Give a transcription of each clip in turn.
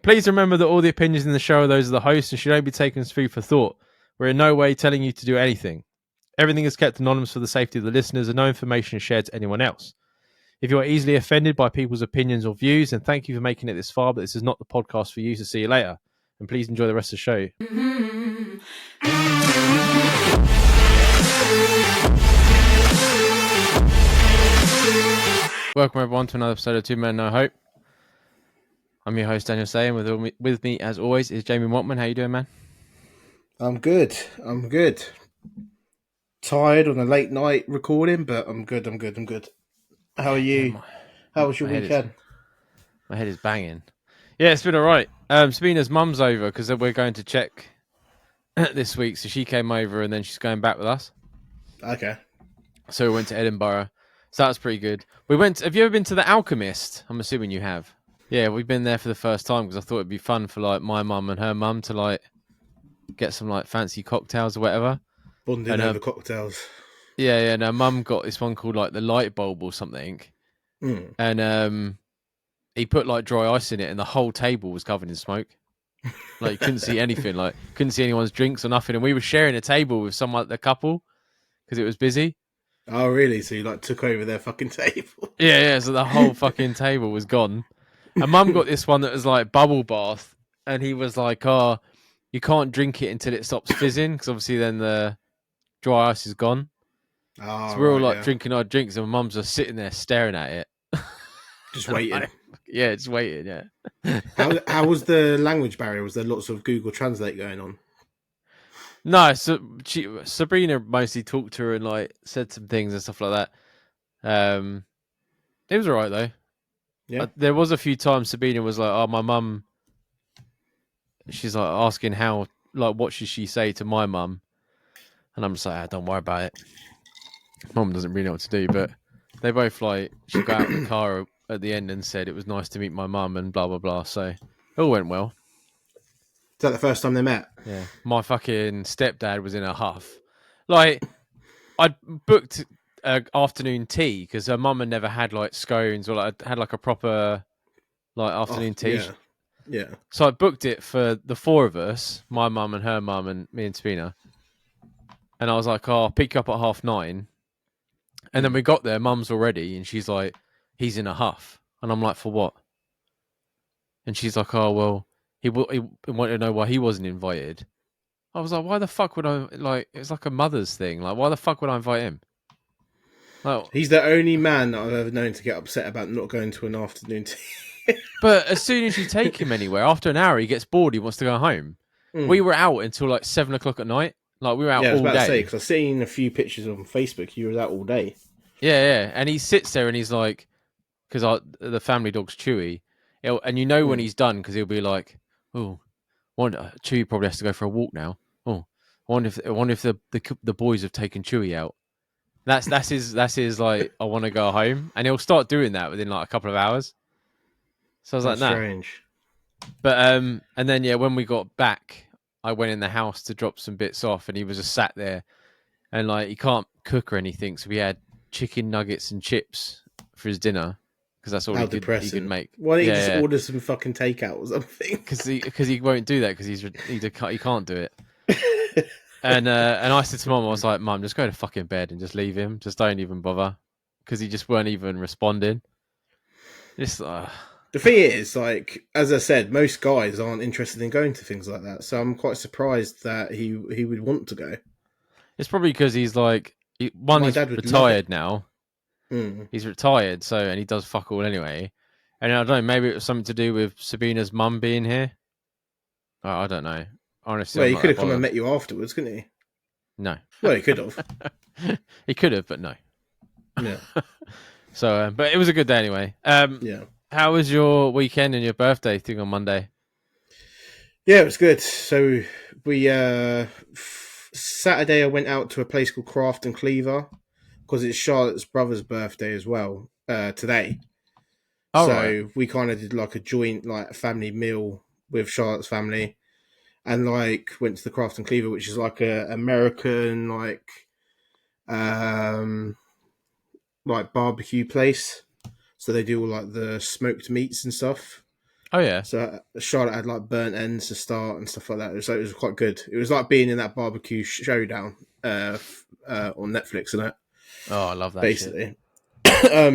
Please remember that all the opinions in the show are those of the host and should only be taken as food for thought. We're in no way telling you to do anything. Everything is kept anonymous for the safety of the listeners and no information is shared to anyone else. If you are easily offended by people's opinions or views, then thank you for making it this far, but this is not the podcast for you, so see you later. And please enjoy the rest of the show. Welcome everyone to another episode of Two Men No Hope. I'm your host Daniel Say, and with me as always is Jamie Watman. How you doing, man? I'm good. Tired on a late night recording, but I'm good. How are you? How was your weekend? My head is banging. Yeah, it's been all right. Sabina's mum's over because we're going to check this week, so she came over and then she's going back with us. Okay. So we went to Edinburgh. So that was pretty good. Have you ever been to the Alchemist? I'm assuming you have. Yeah, we've been there for the first time because I thought it'd be fun for like my mum and her mum to like get some like fancy cocktails or whatever. Bonding over cocktails. Yeah. And her mum got this one called like the light bulb or something. And he put like dry ice in it and the whole table was covered in smoke. Like you couldn't see anything, like couldn't see anyone's drinks or nothing. And we were sharing a table with the couple because it was busy. Oh, really? So you like took over their fucking table? Yeah. So the whole fucking table was gone. And mum got this one that was like bubble bath. And he was like, oh, you can't drink it until it stops fizzing because obviously then the dry ice is gone. Oh, so we're all like drinking our drinks and mum's just sitting there staring at it. Just waiting. Just waiting, yeah. How was the language barrier? Was there lots of Google Translate going on? No, so Sabrina mostly talked to her and like said some things and stuff like that. It was all right though. Yeah. There was a few times Sabrina was like, "Oh, my mum." She's like asking how, like, what should she say to my mum? And I'm just like, don't worry about it. Mum doesn't really know what to do, but they both like she got out of the car at the end and said it was nice to meet my mum and blah blah blah. So it all went well. Is that the first time they met? Yeah. My fucking stepdad was in a huff. Like, I'd booked afternoon tea because her mum had never had like scones or like had like a proper like afternoon tea. Yeah. So I booked it for the four of us, my mum and her mum and me and Sabina. And I was like, oh, I'll pick you up at 9:30. And then we got there, mum's already, and she's like, he's in a huff. And I'm like, for what? And she's like, oh, well, he wanted to know why he wasn't invited. I was like, why the fuck would I, like, it's like a mother's thing. Like, why the fuck would I invite him? Like, he's the only man that I've ever known to get upset about not going to an afternoon tea. But as soon as you take him anywhere, after an hour, he gets bored, he wants to go home. We were out until like 7 o'clock at night. Like, we were out all day. I was about to say, because I've seen a few pictures on Facebook, you were out all day. Yeah. And he sits there and he's like, because the family dog's Chewy, and you know when he's done, because he'll be like, oh, Chewy probably has to go for a walk now. Oh, I wonder if the boys have taken Chewy out. That's his like, I want to go home, and he'll start doing that within like a couple of hours. So I was like, nah. Strange. But and then when we got back, I went in the house to drop some bits off, and he was just sat there, and like he can't cook or anything, so we had chicken nuggets and chips for his dinner because that's all he could make. Why don't you just order some fucking takeout or something? Because he won't do that because he can't do it. and I said to Mum, I was like, Mum, just go to fucking bed and just leave him. Just don't even bother because he just weren't even responding. The thing is, like, as I said, most guys aren't interested in going to things like that. So I'm quite surprised that he would want to go. It's probably because he's like, he's retired now. He's retired, and he does fuck all anyway. And I don't know, maybe it was something to do with Sabina's mum being here. I don't know. Honestly, well, he could have come and met you afterwards, couldn't he? No. Well, he could have. He could have, but no. Yeah. So, but it was a good day anyway. Yeah. How was your weekend and your birthday thing on Monday? Yeah, it was good. So we Saturday I went out to a place called Craft and Cleaver because it's Charlotte's brother's birthday as well today. Oh, so right. We kind of did like a joint like family meal with Charlotte's family, and like went to the Craft and Cleaver, which is like a American like barbecue place. So they do all like the smoked meats and stuff. Oh yeah. So Charlotte had like burnt ends to start and stuff like that. So it was quite good. It was like being in that barbecue showdown on Netflix and that, Oh, I love that shit. basically.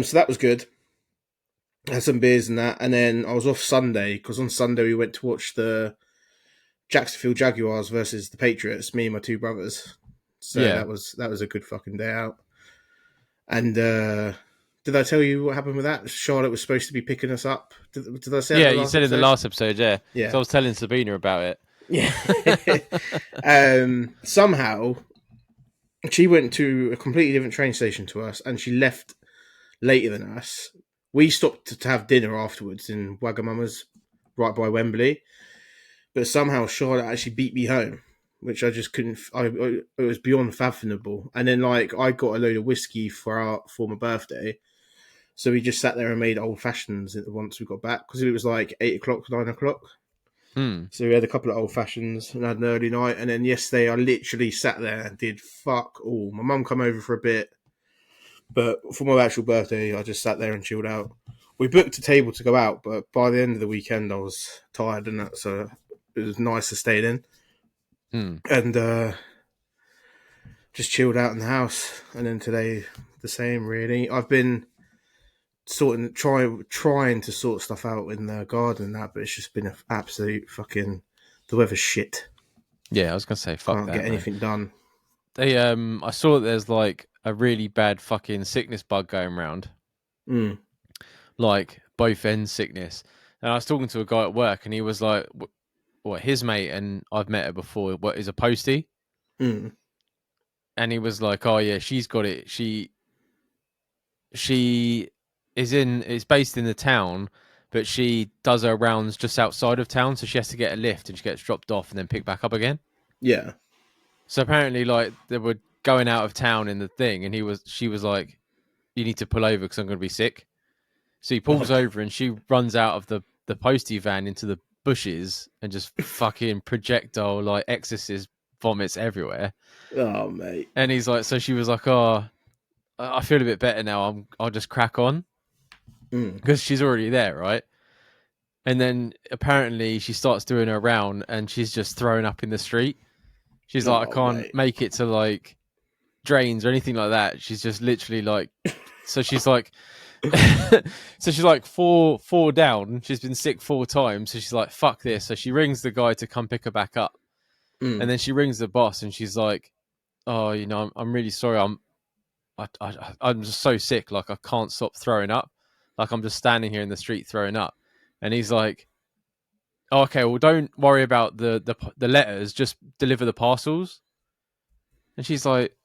So that was good. Had some beers and that, and then I was off Sunday because on Sunday we went to watch the Jacksonville Jaguars versus the Patriots. Me and my two brothers. So Yeah. that was a good fucking day out. And did I tell you what happened with that? Charlotte was supposed to be picking us up. Did I say that in Yeah, the you last said in the episode? last episode, yeah. So I Yeah. was telling Sabina about it. Yeah. Somehow she went to a completely different train station to us, and she left later than us. We stopped to have dinner afterwards in Wagamama's, right by Wembley. But somehow Charlotte actually beat me home, which I just couldn't. It was beyond fathomable. And then like I got a load of whiskey for my birthday, so we just sat there and made old fashions once we got back because it was like 8 o'clock, 9 o'clock. Hmm. So we had a couple of old fashions and had an early night. And then yesterday I literally sat there and did fuck all. My mum come over for a bit, but for my actual birthday I just sat there and chilled out. We booked a table to go out, but by the end of the weekend I was tired and that, so it was nice to stay in Hmm. and just chilled out in the house. And then today the same. Really, I've been trying to sort stuff out in the garden and that, but it's just been an absolute fucking the weather's shit. Yeah, I was gonna say fuck Can't get that, man. anything done. I saw that there's like a really bad fucking sickness bug going around, Mm, like both end sickness. And I was talking to a guy at work, and he was like, "What? His mate and I've met her before. What is a postie?" mm, And he was like, "Oh yeah, she's got it. She is based in the town, but she does her rounds just outside of town, so she has to get a lift and she gets dropped off and then picked back up again." yeah. So apparently, like they were going out of town in the thing, and she was like, "You need to pull over because I'm going to be sick." So he pulls Fuck. over, and she runs out of the postie van into the bushes and just fucking projectile like exorcist vomits everywhere. Oh mate. And he's like, so she was like, "Oh, I feel a bit better now. I'll just crack on," Mm. because she's already there, right? And then apparently she starts doing her round, and she's just throwing up in the street. She's like, "I Oh can't mate. make it to like drains or anything like that." She's just literally like, so she's like, so she's like four down. She's been sick 4 times, so she's like, "Fuck this." So she rings the guy to come pick her back up, and Mm. then she rings the boss, and she's like, "Oh, I'm really sorry. I'm just so sick. Like I can't stop throwing up. Like I'm just standing here in the street throwing up." And he's like, "Oh, okay, well, don't worry about the letters. Just deliver the parcels." And she's like,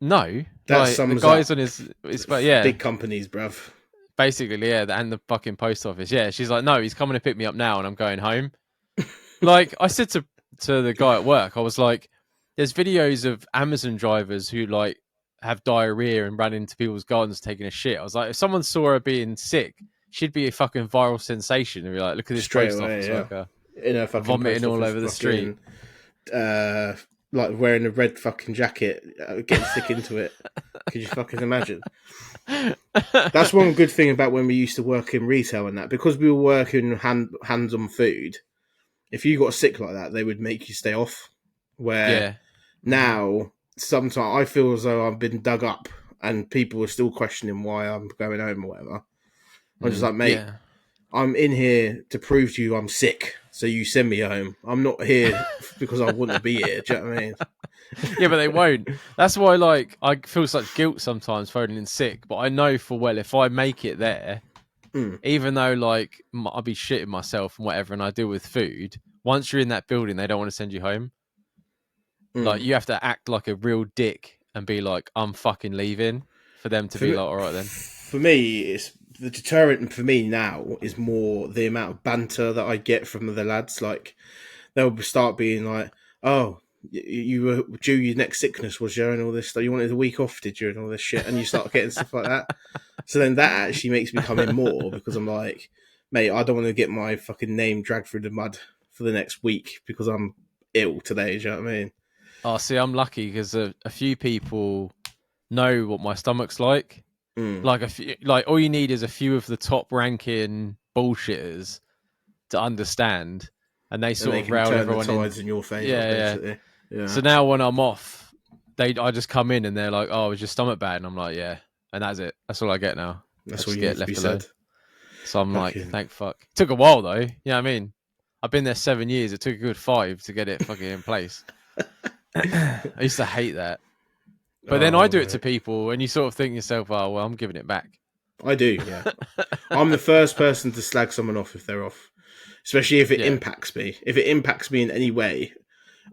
"No, That like the sums guy's on up his but yeah, big companies, bruv. basically yeah, and the fucking post office. Yeah." She's like, "No, he's coming to pick me up now, and I'm going home." Like I said to the guy at work, I was like, "There's videos of Amazon drivers who like have diarrhea and run into people's gardens taking a shit." I was like, if someone saw her being sick, she'd be a fucking viral sensation and be like, "Look at this Straight post away, office yeah. worker In a fucking vomiting post all office, over the street." fucking uh, like wearing a red fucking jacket, getting sick into it. Could you fucking imagine? That's one good thing about when we used to work in retail and that, because we were working hands on food. If you got sick like that, they would make you stay off. Where Yeah. now, sometimes I feel as though I've been dug up, and people are still questioning why I'm going home or whatever. I'm just like, mate, Yeah. I'm in here to prove to you I'm sick, so you send me home. I'm not here because I want to be here. Do you know what I mean? Yeah, but they won't. That's why, like, I feel such guilt sometimes phoning in sick. But I know for well, if I make it there, Mm, even though like I'll be shitting myself and whatever, and I deal with food. Once you're in that building, they don't want to send you home. Like, mm. you have to act like a real dick and be like, "I'm fucking leaving," for them to For be me, like, "All right then." for me, it's the deterrent for me now is more the amount of banter that I get from the lads. Like they'll start being like, "Oh, you were due your next sickness, was you?" And all this stuff. You wanted a week off, did you? And all this shit, and you start getting stuff like that. So then that actually makes me come in more because I'm like, mate, I don't want to get my fucking name dragged through the mud for the next week because I'm ill today. Do you know what I mean? Oh, see, I'm lucky because a few people know what my stomach's like. Mm, Like a few, like all you need is a few of the top ranking bullshitters to understand, and they And sort they of can rail turn the everyone in. tides in your favour, Yeah, yeah. basically. Yeah. So now when I'm off, I just come in and they're like, "Oh, is your stomach bad?" And I'm like, "Yeah," and that's it. That's all I get now. I That's all just you get need to be left alone. said. So I'm like, Fucking. thank fuck. It took a while though. You know what I mean? I've been there 7 years. It took a good 5 to get it fucking in place. I used to hate that. But then I Oh, do it to mate. people and you sort of think to yourself, oh, well, I'm giving it back. I do, yeah. I'm the first person to slag someone off if they're off. Especially if it Yeah. impacts me. If it impacts me in any way,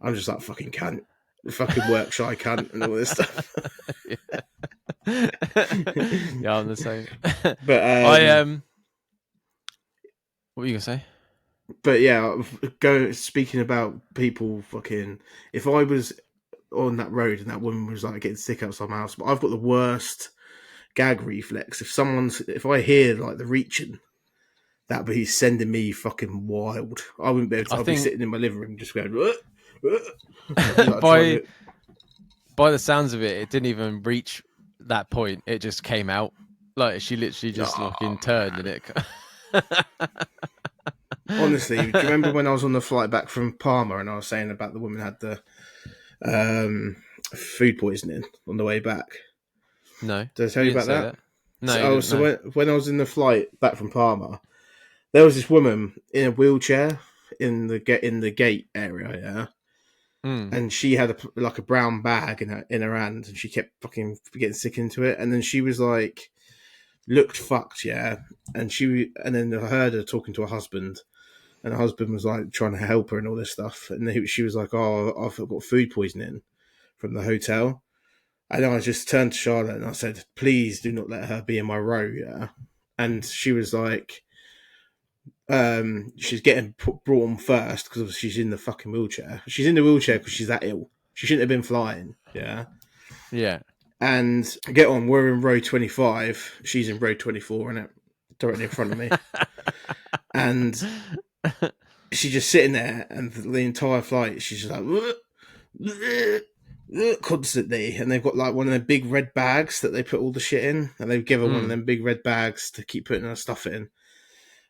I'm just like, fucking cunt. Fucking work shy cunt and all this stuff. Yeah, I'm the same. But I what were you gonna say? but yeah, speaking about people fucking if I was on that road and that woman was like getting sick outside my house, but I've got the worst gag reflex. If I hear like the reaching, that'd be sending me fucking wild. I wouldn't be able to. I I'd be think sitting in my living room just going. I'd be like trying by to. by the sounds of it, it didn't even reach that point. It just came out. Like she literally just Oh fucking turned and man! it. Honestly, do you remember when I was on the flight back from Parma and I was saying about the woman had the um, food poisoning on the way back? No, Did I tell you you didn't about say that? that. No, you didn't So know. when I was in the flight back from Parma, there was this woman in a wheelchair in the gate area, yeah, Mm. and she had like a brown bag in her hand, and she kept fucking getting sick into it, and then she was like looked fucked, yeah, and then I heard her talking to her husband, and her husband was like trying to help her and all this stuff, and she was like, "Oh, I've got food poisoning from the hotel." And I just turned to Charlotte and I said, "Please do not let her be in my row." Yeah, and she was like, "She's getting brought on first because she's in the fucking wheelchair. She's in the wheelchair because she's that ill. She shouldn't have been flying." Yeah, Yeah. and get on. We're in row 25. She's in row 24, and it directly in front of me, and she's just sitting there, and the entire flight, she's just like. Constantly, and they've got like one of them big red bags that they put all the shit in, and they've given her one of Mm. them big red bags to keep putting her stuff in.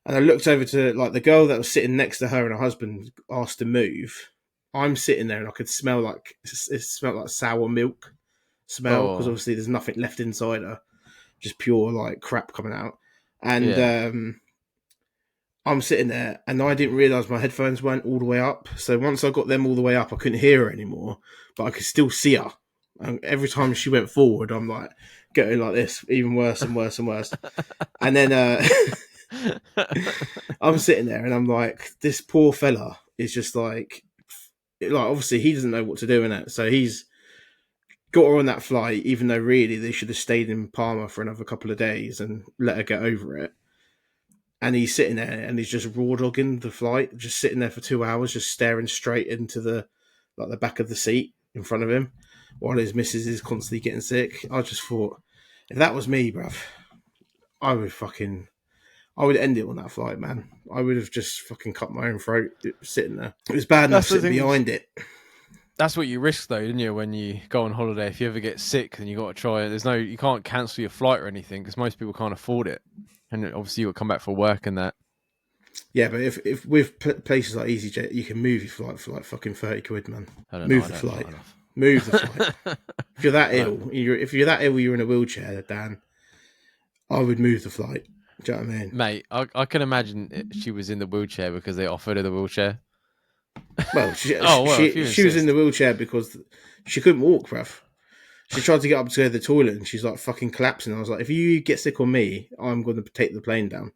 And I looked over to like the girl that was sitting next to her, and her husband asked to move. I'm sitting there, and I could smell like it smelled like sour milk smell because Oh, obviously there's nothing left inside her, just pure like crap coming out. And yeah. I'm sitting there, and I didn't realize my headphones weren't all the way up. So once I got them all the way up, I couldn't hear her anymore, but I could still see her. And every time she went forward, I'm like getting like this, even worse and worse and worse. And then I'm sitting there, and I'm like, this poor fella is just like obviously he doesn't know what to do in it, so he's got her on that flight, even though really they should have stayed in Parma for another couple of days and let her get over it. And he's sitting there and he's just raw dogging the flight, just sitting there for 2 hours, just staring straight into the back of the seat in front of him, while his missus is constantly getting sick. I just thought, if that was me, bruv, I would fucking, I would end it on that flight, man. I would have just fucking cut my own throat sitting there. It was bad enough That's the sitting thing. behind it. That's what you risk, though, didn't you? When you go on holiday, if you ever get sick, then you got to try it. You can't cancel your flight or anything because most people can't afford it, and obviously you got to come back for work and that. Yeah, but if with places like EasyJet, you can move your flight for like fucking 30 quid, man. I don't know. Move I the don't fly flight. enough. Move the flight. If you're that I don't. ill, you're in a wheelchair, Dan, I would move the flight. Do you know what I mean? Mate, I can imagine she was in the wheelchair because they offered her the wheelchair. Well, Oh well, if you she was in the insist. wheelchair because she couldn't walk, bruv. She tried to get up to go to the toilet and she's like fucking collapsing. I was like, if you get sick on me, I'm going to take the plane down.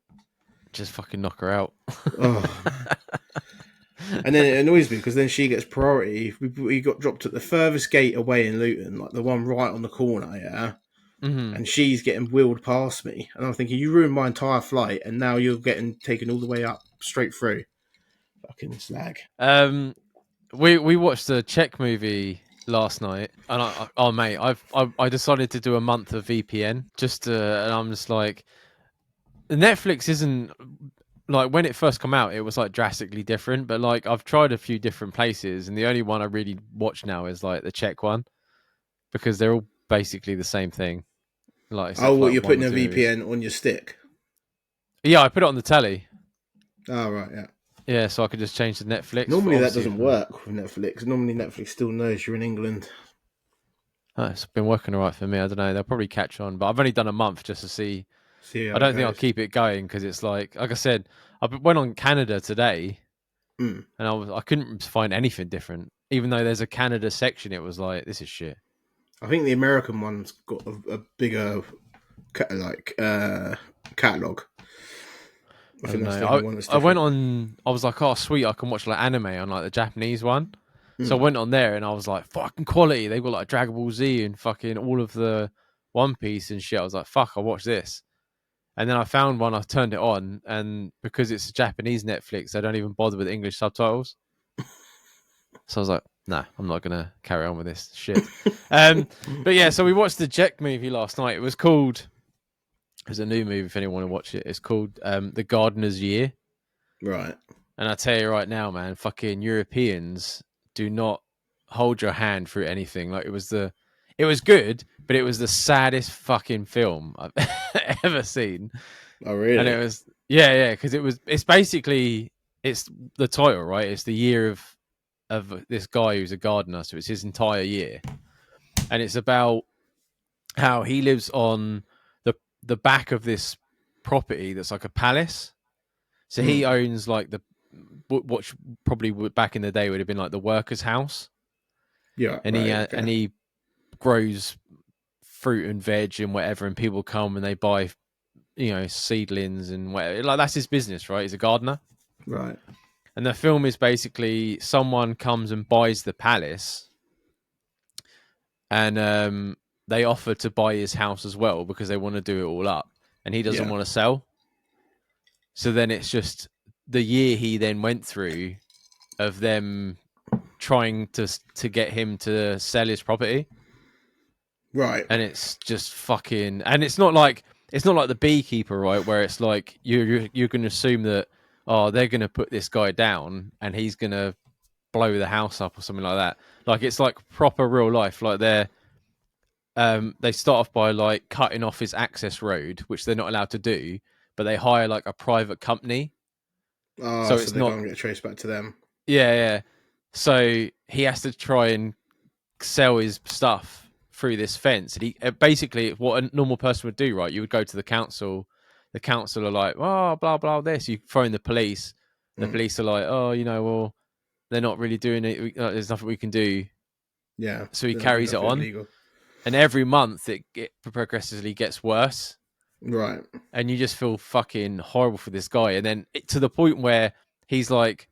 Just fucking knock her out. Oh man. And then it annoys me because then she gets priority. We got dropped at the furthest gate away in Luton, like the one right on the corner, yeah. Hmm. And she's getting wheeled past me, and I'm thinking, you ruined my entire flight, and now you're getting taken all the way up straight through. Fucking slag. We watched a Czech movie last night, and oh mate, I decided to do a month of VPN and I'm just like, Netflix isn't like when it first come out, it was like drastically different, but like I've tried a few different places, and the only one I really watch now is like the Czech one because they're all basically the same thing, like Oh, except for what, like you're one putting or a two movies. VPN on your stick? Yeah, I put it on the telly. Oh right, yeah. Yeah, so I could just change to Netflix. For Normally that obviously doesn't for work with Netflix. Normally Netflix still knows you're in England. it's been working all right for me. I don't know. They'll probably catch on, but I've only done a month just to see. See I how it don't think I'll goes. keep it going because it's like I said, went on Canada today, Mm. and I couldn't find anything different. Even though there's a Canada section, it was like this is shit. I think the American one's got a bigger like catalog. I I think don't that's know. the only one that's I went different. on. I was like, oh sweet, I can watch like anime on like the Japanese one. So I Mm. went on there and I was like, fucking quality. They've got like Dragon Ball Z and fucking all of the One Piece and shit. I was like, fuck, I'll watch this. And then I found one, I turned it on, and because it's a Japanese Netflix, they don't even bother with English subtitles. So I was like, nah, I'm not gonna carry on with this shit. But yeah, so we watched the Jack movie last night. It was called. It's a new movie. If anyone want to watch it, it's called The Gardener's Year. Right. And I tell you right now, man, fucking Europeans do not hold your hand through anything. Like it was good, but it was the saddest fucking film I've ever seen. Oh And it really? was, yeah, because it's basically, it's the title, right? It's the year of this guy who's a gardener. So it's his entire year. And it's about how he lives on the back of this property that's like a palace. So he Mm. owns like what probably back in the day would have been like the worker's house, Yeah. and Right. Okay. he grows fruit and veg and whatever, and people come and they buy seedlings and whatever. Like that's his business, right? He's a gardener, Right. and the film is basically someone comes and buys the palace, and they offer to buy his house as well because they want to do it all up, and he doesn't Yeah. want to sell. So then it's just the year he then went through of them trying to get him to sell his property, Right. and it's just fucking. And it's not like the beekeeper, right? Where it's like you're going to assume that they're going to put this guy down and he's going to blow the house up or something like that. Like it's like proper real life. Like they start off by like cutting off his access road, which they're not allowed to do, but they hire like a private company. Oh, So so it's they're not. going to get traced back to them. Yeah. So he has to try and sell his stuff through this fence. And he basically what a normal person would do, right? You would go to the council. The council are like, oh, blah blah this. You phone the police. The Mm. police are like, oh, well, they're not really doing it. There's nothing we can do. Yeah. So he They're not doing carries it nothing on, illegal. and every month it progressively gets worse, Right. and you just feel fucking horrible for this guy. And then to the point where he's like,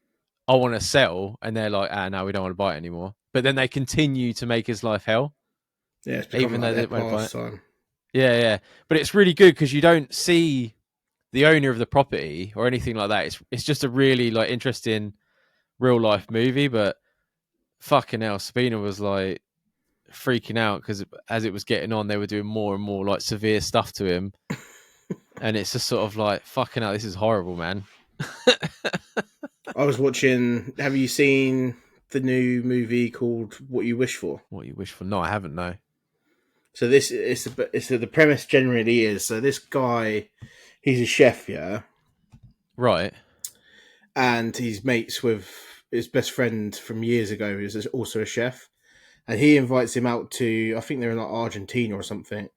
I want to sell, and they're like, no, we don't want to buy it anymore. But then they continue to make his life hell, Yeah. It's become even like though their they won't buy it. pastime. Yeah. But it's really good because you don't see the owner of the property or anything like that. It's just a really like interesting real life movie. But fucking hell, Spina was like freaking out because as it was getting on, they were doing more and more like severe stuff to him, and it's just sort of like fucking hell, this is horrible, man. I was watching. Have you seen the new movie called What You Wish For? What you wish for? No, I haven't. No. So this it's the premise generally is so this guy, he's a chef, yeah, Right. and he's mates with his best friend from years ago, who's also a chef, and he invites him out to I think they're in like Argentina or something,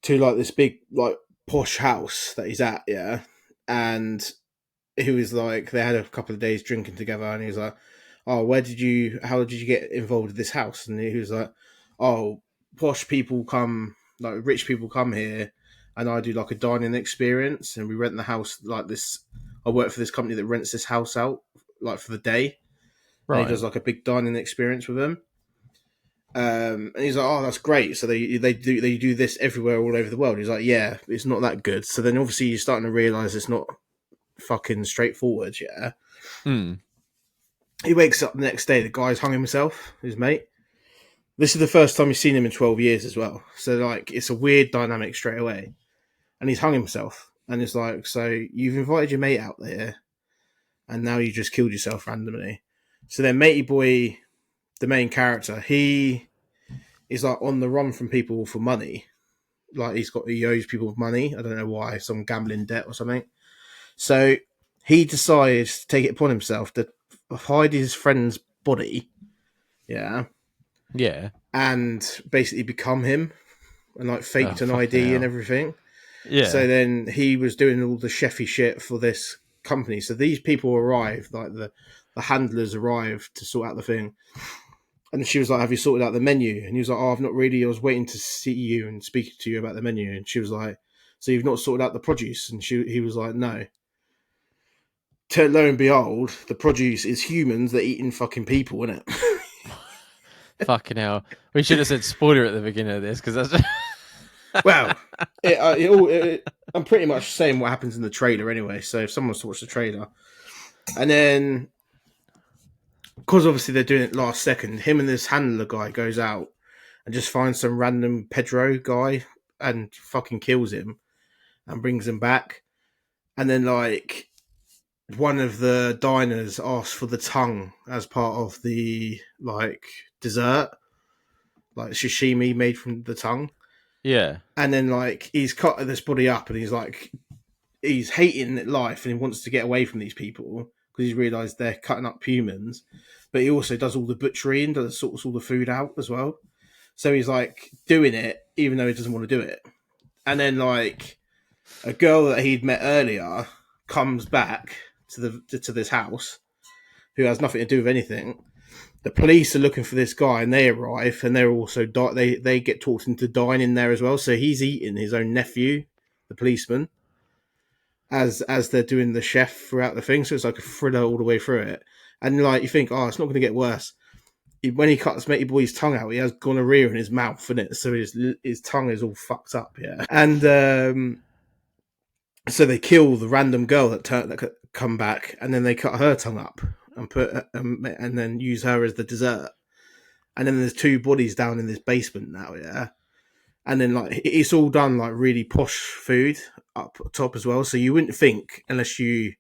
to like this big like posh house that he's at, yeah, and he was like they had a couple of days drinking together, and he was like, "Oh, how did you get involved with this house?" And he was like, "Oh, posh people come, like rich people come here, and I do like a dining experience, and we rent the house like this. I work for this company that rents this house out like for the day, and he Right. does like a big dining experience with them." And he's like, "Oh, that's great." So they do this everywhere, all over the world. He's like, "Yeah, it's not that good." So then obviously you're starting to realize it's not fucking straightforward. Yeah, Hmm. he wakes up the next day. The guy's hung himself, his mate. This is the first time he's seen him in 12 years as well. So like, it's a weird dynamic straight away. And he's hung himself, and it's like, so you've invited your mate out there, and now you just killed yourself randomly. So then, matey boy, the main character, he is like on the run from people for money. Like he owes people money. I don't know why, some gambling debt or something. So he decides to take it upon himself to hide his friend's body, yeah, Yeah. and basically become him and like Oh, faked an fucking ID and hell. everything. So Yeah. then he was doing all the chefy shit for this company. So these people arrived, like the handlers arrived to sort out the thing. And she was like, "Have you sorted out the menu?" And he was like, "Oh, I've not really. I was waiting to see you and speak to you about the menu." And she was like, "So you've not sorted out the produce?" And he was like, "No." Lo and behold, the produce is humans that eating fucking people, isn't it? Fucking hell. We should have said spoiler at the beginning of this because that's. Well, I'm pretty much saying what happens in the trailer anyway. So if someone's to watch the trailer, and then because obviously they're doing it last second, him and this handler guy goes out and just finds some random Pedro guy and fucking kills him and brings him back. And then like one of the diners asks for the tongue as part of the like dessert, like sashimi made from the tongue. Yeah. And then like he's cut this body up and he's like he's hating life and he wants to get away from these people because he's realised they're cutting up humans. But he also does all the butchery and does sorts all the food out as well. So he's like doing it even though he doesn't want to do it. And then like a girl that he'd met earlier comes back to this house who has nothing to do with anything. The police are looking for this guy and they arrive and they're also they get talked into dying in there as well. So he's eating his own nephew, the policeman, as they're doing the chef throughout the thing. So it's like a thriller all the way through it. And like you think, oh, it's not going to get worse. When he cuts Matey Boy's tongue out, he has gonorrhea in his mouth, in it, so his tongue is all fucked up. Yeah, and so they kill the random girl that come back, and then they cut her tongue up and and then use her as the dessert. And then there's two bodies down in this basement now. Yeah, and then like it's all done like really posh food up top as well. So you wouldn't think unless you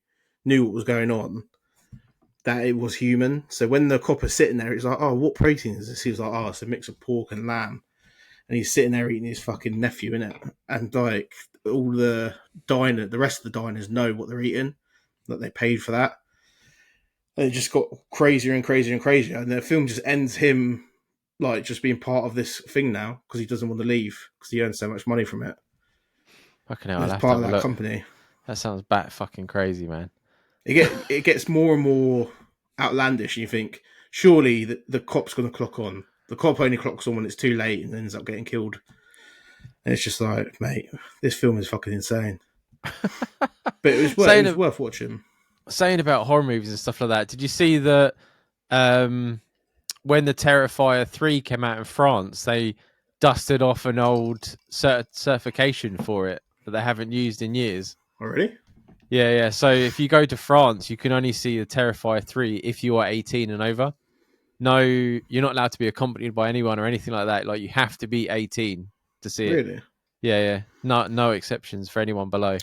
knew what was going on that it was human. So when the copper's sitting there, he's like, "Oh, what protein is this?" He was like, "Oh, it's a mix of pork and lamb." And he's sitting there eating his fucking nephew in it, and like all the rest of the diners know what they're eating, that they paid for that. And it just got crazier and crazier and crazier, and the film just ends him like just being part of this thing now because he doesn't want to leave because he earns so much money from it. Fucking hell. And I'll it's have to part have of a that look. company. That sounds bat fucking crazy, man. It gets more and more outlandish, and you think surely the cop's going to clock on. The cop only clocks on when it's too late and ends up getting killed. And it's just like, mate, this film is fucking insane. But it saying was worth watching. saying about horror movies and stuff like that. Did you see that um, when the Terrifier 3 came out in France, they dusted off an old certification for it that they haven't used in years? Already? Yeah, yeah. So if you go to France, you can only see the Terrifier 3 if you are 18 and over. No, you're not allowed to be accompanied by anyone or anything like that. Like you have to be 18 to see it. Really? Yeah, yeah. No exceptions for anyone below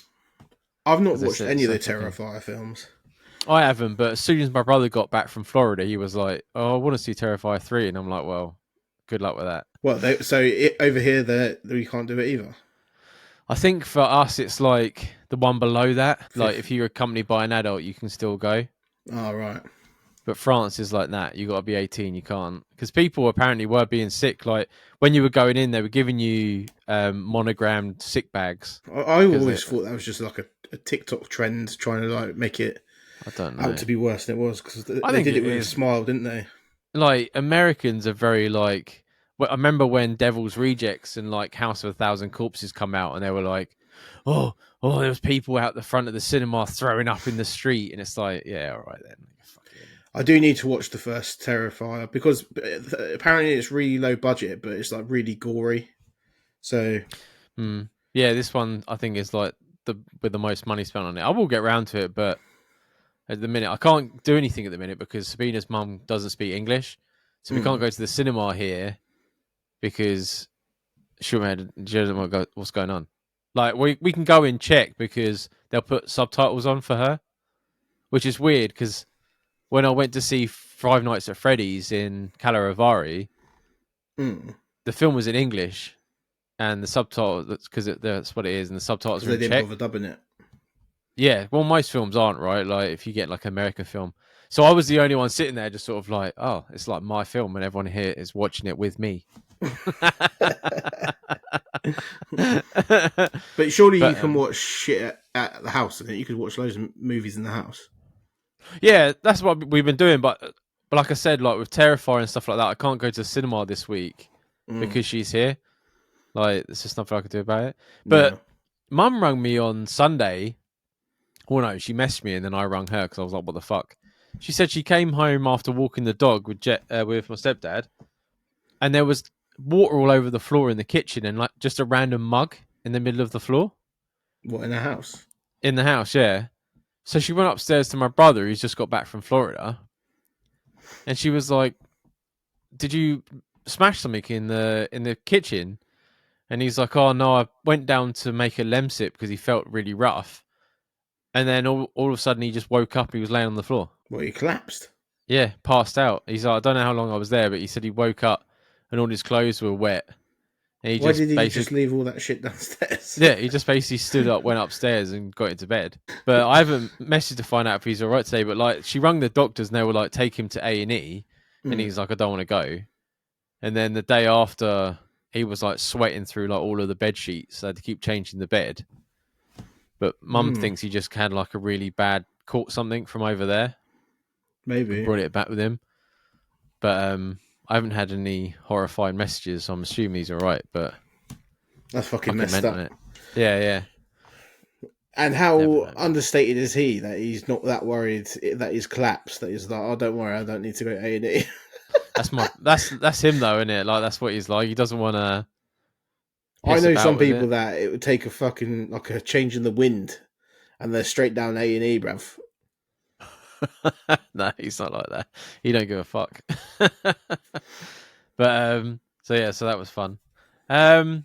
I've not because they watched said any it's of so the fucking. Terrifier films. I haven't, but as soon as my brother got back from Florida, he was like, "Oh, I want to see Terrifier 3," and I'm like, "Well, good luck with that." Well, over here, we can't do it either. I think for us, it's like the one below that. Like Fifth. if you're accompanied by an adult, you can still go. Oh, right. But France is like that. You got to be 18. You can't because people apparently were being sick. Like when you were going in, they were giving you monogrammed sick bags I because always thought that was just like a TikTok trend trying to like make it I don't out know. to be worse than it was because I they think did it it with a is. smile, didn't they? Like Americans are very like. Well, I remember when Devil's Rejects and like House of a Thousand Corpses come out, and they were like, "Oh, oh, there was people out the front of the cinema throwing up in the street," and it's like, "Yeah, all right then." I do need to watch the first Terrifier because apparently it's really low budget, but it's like really gory. So Hmm. Yeah, this one I think is like the with the most money spent on it. I will get around to it, but at the minute I can't do anything at the minute because Sabina's mum doesn't speak English, so we can't mm, go to the cinema here because she doesn't want to go. What's going on? Like we can go and check because they'll put subtitles on for her, which is weird because when I went to see Five Nights at Freddy's in Calaravari, mm, the film was in English and the subtitle that's because that's what it is, and the subtitles because are they in didn't Czech. bother dubbing it. Yeah, well, most films aren't, right? Like if you get like an American film. So I was the only one sitting there, just sort of like, oh, it's like my film, and everyone here is watching it with me. But surely you But can watch shit at the house, and you could watch loads of movies in the house. yeah, that's what we've been doing. But like I said, like with Terrifier and stuff like that, I can't go to the cinema this week Mm, because she's here. Like, there's just nothing I could do about it. But yeah. Mum rang me on Sunday. Well, no, she messaged me and then I rang her because I was like, "What the fuck?" She said she came home after walking the dog with with my stepdad, and there was water all over the floor in the kitchen and like just a random mug in the middle of the floor What, in the house? in the house. Yeah. So she went upstairs to my brother, who's just got back from Florida, and she was like, "Did you smash something in the kitchen?" And he's like, "Oh no, I went down to make a lemsip because he felt really rough." And then all of a sudden he just woke up. He was laying on the floor. What, he collapsed? Yeah, passed out. He's like, I don't know how long I was there, but he said he woke up and all his clothes were wet. And he Why just did he just basically, leave all that shit downstairs? yeah, he just basically stood up, went upstairs, and got into bed. But I haven't messaged to find out if he's all right today. But like, she rang the doctors and they were like, take him to A&E, and Mm, he's like, I don't want to go. And then the day after, he was like sweating through like all of the bed sheets. So I had to keep changing the bed. But Mum mm, thinks he just had like a really bad caught something from over there and maybe. brought it back with him. But I haven't had any horrifying messages, so I'm assuming he's all right. But That's fucking fucking messed mental, up. it. Yeah, yeah. And Never how know, man. understated is he that he's not that worried that he's collapsed? That he's like, oh, don't worry, I don't need to go to A&E. That's him though, isn't it? Like that's what he's like. He doesn't want to I piss know about some with people it. that it would take a fucking like a change in the wind, and they're straight down A&E, bruv. No, he's not like that. He don't give a fuck. But so yeah, so that was fun. I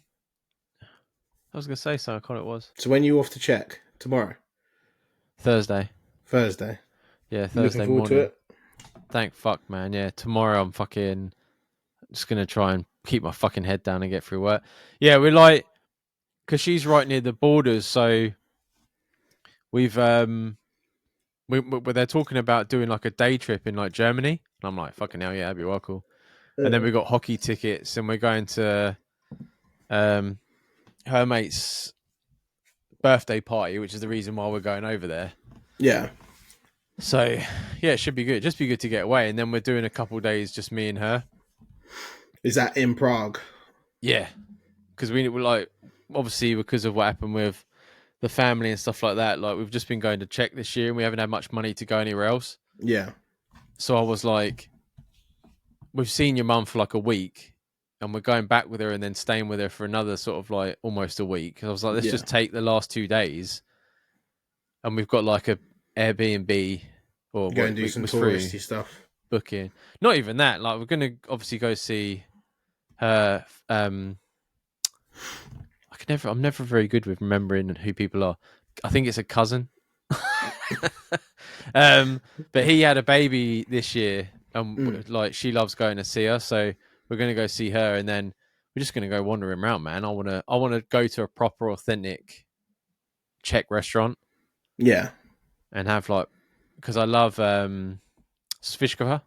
was gonna say something. I can't. It was So when you off to check tomorrow, Thursday. Thursday, Yeah, you looking Thursday forward to morning. it? Thank fuck, man. Yeah, tomorrow I'm fucking just gonna try and keep my fucking head down and get through work. Yeah, we're like, because she's right near the borders, so we've they're talking about doing like a day trip in like Germany. And I'm like, fucking hell, yeah, that'd be well cool. And then we got hockey tickets, and we're going to um her mate's birthday party, which is the reason why we're going over there. Yeah. So yeah, it should be good. Just be good to get away, and then we're doing a couple days just me and her. Is that in Prague? Yeah, because we were like, obviously because of what happened with the family and stuff like that. Like we've just been going to Czech this year, and we haven't had much money to go anywhere else. Yeah. So I was like, we've seen your mum for like a week, and we're going back with her and then staying with her for another sort of like almost a week. I was like, let's Yeah. just take the last 2 days, and we've got like a Airbnb or Go what and do some was through touristy stuff. booking. Not even that. Like we're gonna obviously go see her. I'm never very good with remembering who people are. I think it's a cousin. But he had a baby this year, Mm. and like she loves going to see her, so we're gonna go see her, and then we're just gonna go wandering around, man. I wanna go to a proper, authentic Czech restaurant Yeah. and have like, because I love svishkova,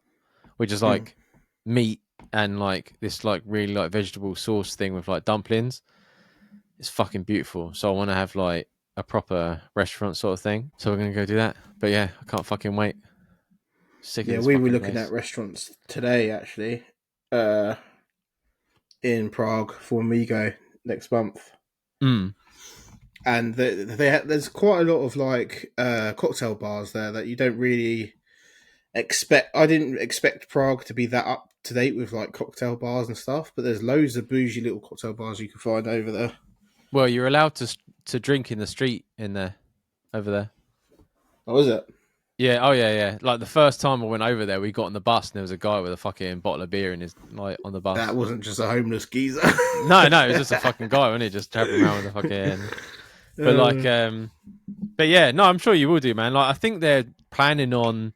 which is Mm. like meat and like this like really like vegetable sauce thing with like dumplings. It's fucking beautiful. So I want to have like a proper restaurant sort of thing. So we're gonna go do that. But yeah, I can't fucking wait. Sick of Yeah, this we were fucking looking at place. restaurants today, actually, uh, in Prague for Migo next month. Mm. And there's quite a lot of like cocktail bars there that you don't really expect. I didn't expect Prague to be that up to date with like cocktail bars and stuff, but there's loads of bougie little cocktail bars you can find over there. Well, you're allowed to drink in the street in there over there. Oh, is it? Yeah. Oh yeah, yeah. Like the first time I went over there, we got on the bus and there was a guy with a fucking bottle of beer in his like on the That bus. wasn't just a homeless geezer. No, no, it was just a fucking guy, wasn't it? Just traveling around with a fucking. But like, Uh, but yeah, no, I'm sure you will do, man. Like, I think they're planning on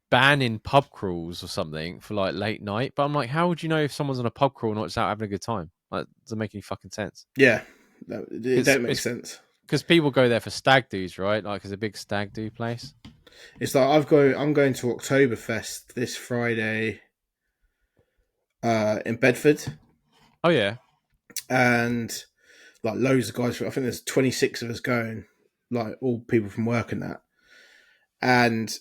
banning pub crawls or something for like late night. But I'm like, how would you know if someone's on a pub crawl not just out having a good time? Like, doesn't make any fucking sense. yeah, it It's don't make it's sense. because people go there for stag do's, right? Like it's a big stag do place. It's like I'm going to Oktoberfest this Friday in Bedford, Oh yeah. and like loads of guys. I think there's 26 of us going, like all people from work and that. And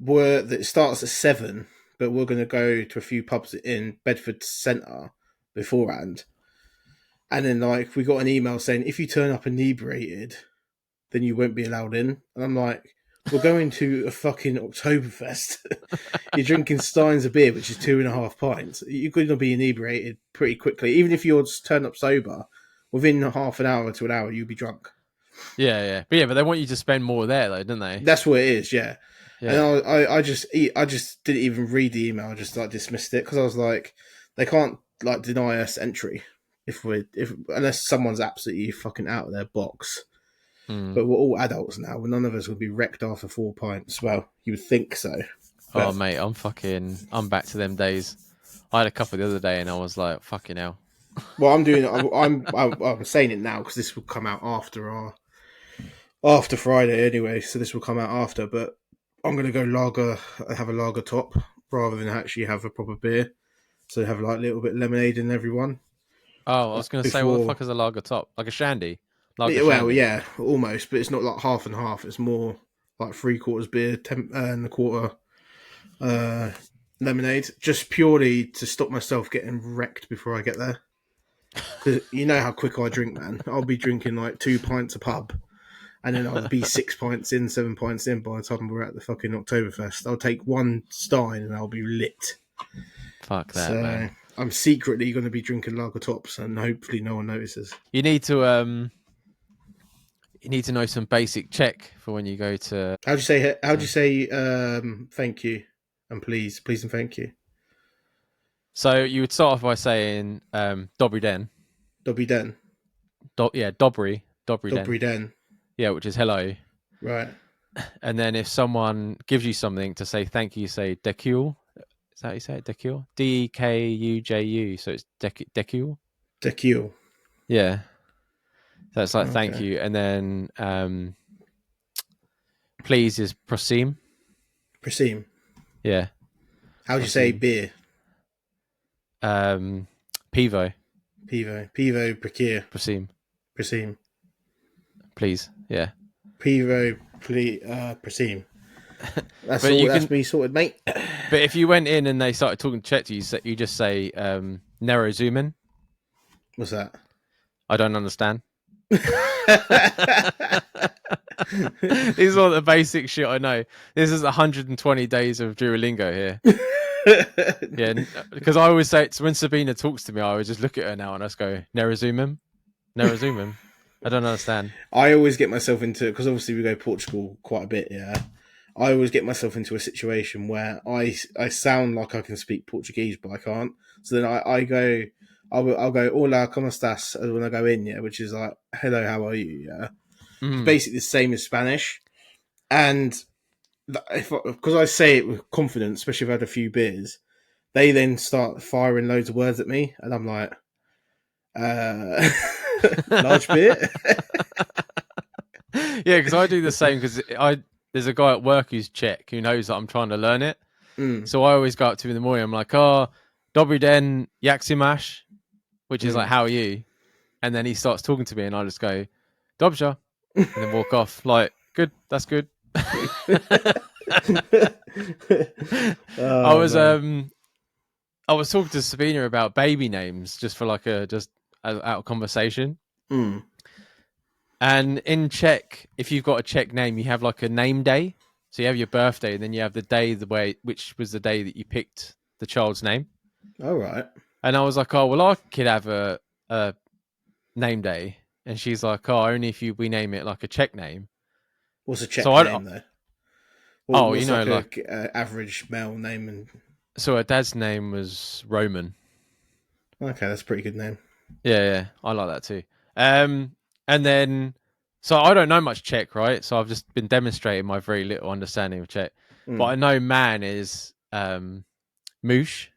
it starts at 7, but we're going to go to a few pubs in Bedford Centre beforehand. And then like we got an email saying if you turn up inebriated, then you won't be allowed in. And I'm like, we're going to a fucking Oktoberfest. You're drinking steins of beer, which is 2.5 pints. You're going to be inebriated pretty quickly. Even if you're just turn up sober, within half an hour to an hour, you'll be drunk. Yeah, yeah. But they want you to spend more there though, don't they? That's what it is, yeah. And Yeah. I just didn't even read the email. I just like dismissed it because I was like, they can't like deny us entry if unless someone's absolutely fucking out of their box. Mm. But we're all adults now. None of us would be wrecked after 4 pints. Well, you would think so. Oh But mate, I'm back to them days. I had a couple the other day and I was like, fucking hell. well, I'm doing. I'm saying it now because this will come out after Friday anyway. So this will come out after. But I'm gonna go have a lager top rather than actually have a proper beer. So have like a little bit of lemonade in everyone Oh, I was gonna say, what the before. fuck is a lager top? Like a shandy? Lager Yeah, well, shandy. yeah, almost, but it's not like half and half. It's more like 3/4 beer, and a quarter uh, lemonade, just purely to stop myself getting wrecked before I get there. Because you know how quick I drink, man. I'll be drinking like 2 pints a pub, and then I'll be 6 pints in, 7 pints in by the time we're at the fucking Oktoberfest. I'll take one stein and I'll be lit. Fuck that, So man. I'm secretly going to be drinking lager tops, and hopefully no one notices. You need to know some basic Czech for when you go to. How do you say? How do you say? Thank you and please and thank you. So you would start off by saying Dobry den. Dobry den. Dobry den. Dobry den. Yeah, which is hello. Right. And then if someone gives you something to say thank you, say dekul. Is that how you say it? Dekul? Dekuju. So it's dekul. Dekil. Yeah. So it's like thank Okay. you. And then please is prosím. Prosím. Yeah. How do you say Prosím. beer? Pivo. Pivo. Prekir. Prosím. Prosím. Please. Yeah. Pivo. Prosím. That's But all. you That's can. me sorted, mate. But if you went in and they started talking Czech to you, you just say Nerozumen. What's that? I don't understand. These are all the basic shit I know. This is 120 days of Duolingo here. Yeah, because I always say it's when Sabina talks to me, I always just look at her now and I just go, Nerozumen. Nerozumen. I don't understand. I always get myself into, because obviously we go to Portugal quite a bit, yeah. I always get myself into a situation where I sound like I can speak Portuguese, but I can't. So then I'll go hola, ¿cómo estás? When I go in, yeah, which is like hello, how are you? Yeah, it's Mm. basically the same as Spanish. And because I say it with confidence, especially if I've had a few beers, they then start firing loads of words at me, and I'm like, large beer. Yeah, because I do the same. Because there's a guy at work who's Czech who knows that I'm trying to learn it. Mm, So I always go up to him in the morning. I'm like, "Oh, dobry den, jak si máš?" Which is like, mm. "How are you?" And then he starts talking to me, and I just go, "Dobrze," and then walk off. Like, good, that's good. I Oh was man. I was talking to Sabina about baby names just for like out of conversation. Mm. And in Czech, if you've got a Czech name, you have like a name day. So you have your birthday, and then you have the day which was the day that you picked the child's name. All right. And I was like, oh well, I could have a name day, and she's like, oh, only if we name it like a Czech name. What's a So Czech name though? oh, What's like like a average male name? And so her dad's name was Roman. okay, that's a pretty good name. Yeah, I like that too. And then so I don't know much Czech, right? So I've just been demonstrating my very little understanding of Czech. But Mm. I know man is moosh.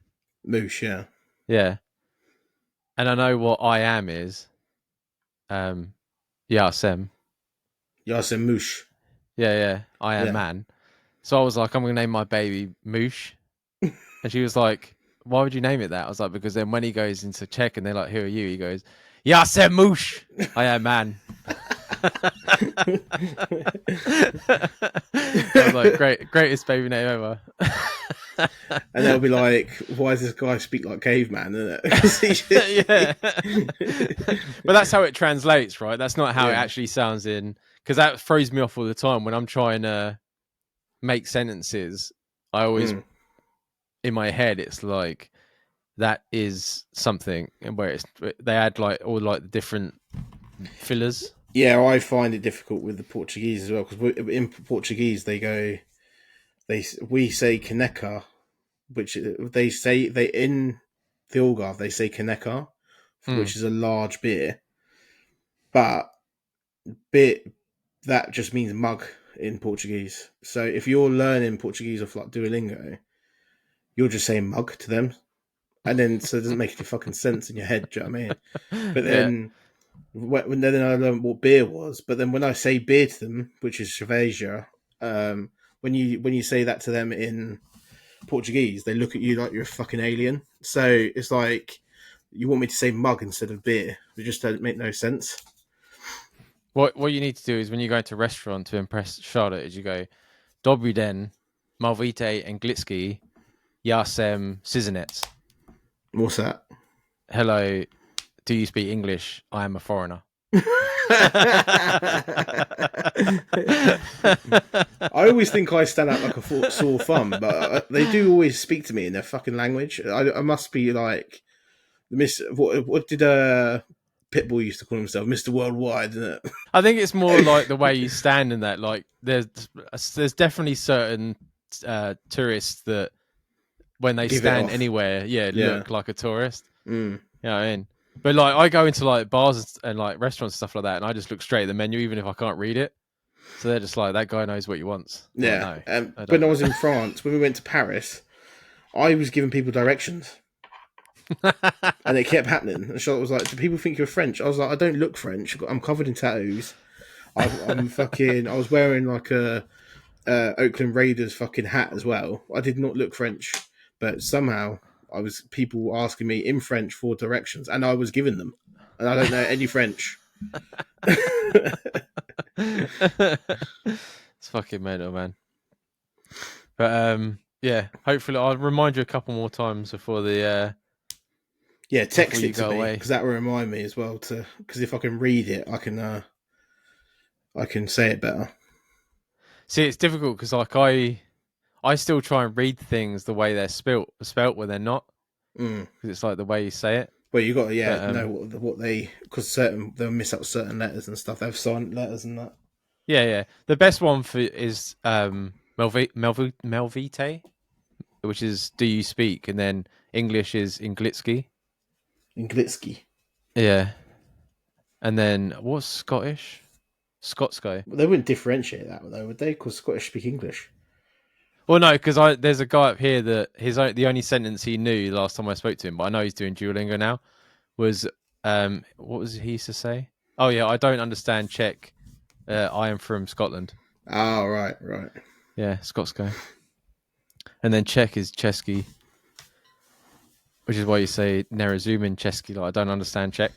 Moosh, yeah. Yeah. And I know what I am is yeah, Sem. Yeah, I said moosh. Yeah, yeah, I am Yeah. man. So I was like, I'm gonna name my baby Moosh, and she was like, why would you name it that? I was like, because then when he goes into check and they're like, who are you? He goes, yeah, I said Moosh. I am man. I was like, greatest baby name ever. And they'll be like, "Why does this guy speak like caveman?" Isn't it? Yeah, but that's how it translates, right? That's not how it Yeah. actually sounds in, because that throws me off all the time when I'm trying to make sentences. I always Mm. in my head it's like that is something, and where it's they add like all like the different fillers. Yeah, I find it difficult with the Portuguese as well because in Portuguese we say caneca, which they in the Algarve they say caneca, Mm. which is a large beer, but beer that just means mug in Portuguese. So if you're learning Portuguese off like Duolingo, you're just saying mug to them, and then so it doesn't make any fucking sense in your head. Do you know what I mean? But Yeah. then I learned what beer was. But then when I say beer to them, which is cerveja, when you say that to them in Portuguese, they look at you like you're a fucking alien. So it's like you want me to say mug instead of beer. It just don't make no sense. What you need to do is when you go to a restaurant to impress Charlotte, is you go Dobry den, Malvite and Glitsky, Yasem Cizinets. What's that? Hello, do you speak English? I am a foreigner. I always think I stand out like a sore thumb, but they do always speak to me in their fucking language. I must be like what did Pitbull used to call himself, Mr. Worldwide, isn't it? I think it's more like the way you stand in that. Like there's definitely certain tourists that when they Give it stand off. anywhere, yeah, Yeah. look like a tourist. Mm. You know what I mean? But like I go into like bars and like restaurants and stuff like that, and I just look straight at the menu, even if I can't read it. So they're just like, that guy knows what he wants. I'm like, Yeah. no, I When I don't. was in France, when we went to Paris, I was giving people directions. And it kept happening. And Charlotte was like, "Do people think you're French?" I was like, "I don't look French. I'm covered in tattoos. I'm fucking. I was wearing like a Oakland Raiders fucking hat as well. I did not look French, but somehow I was people asking me in French for directions, and I was giving them, and I don't know any French. It's fucking mental, man. But yeah. Hopefully, I'll remind you a couple more times Yeah, before text you it to go me away. because that will remind me as well. To because if I can read it, I can say it better. See, it's difficult because like I still try and read things the way they're spelt when they're not, Mm. because it's like the way you say it. Well, you got to But know what they because they'll miss out certain letters and stuff. They have silent letters and that. yeah, yeah. The best one for is Melvite, which is do you speak, and then English is Inglitsky. In Glitsky. Yeah, and then what's Scottish? Scotsky. They wouldn't differentiate that though, would they? Because Scottish speak English. Well, no, because I there's a guy up here that the only sentence he knew the last time I spoke to him, but I know he's doing Duolingo now. Was what was he used to say? Oh yeah, I don't understand Czech. I am from Scotland. Oh, right, right. Yeah, Scots guy. And then Czech is Chesky, which is why you say Nerazumin Chesky. Like I don't understand Czech.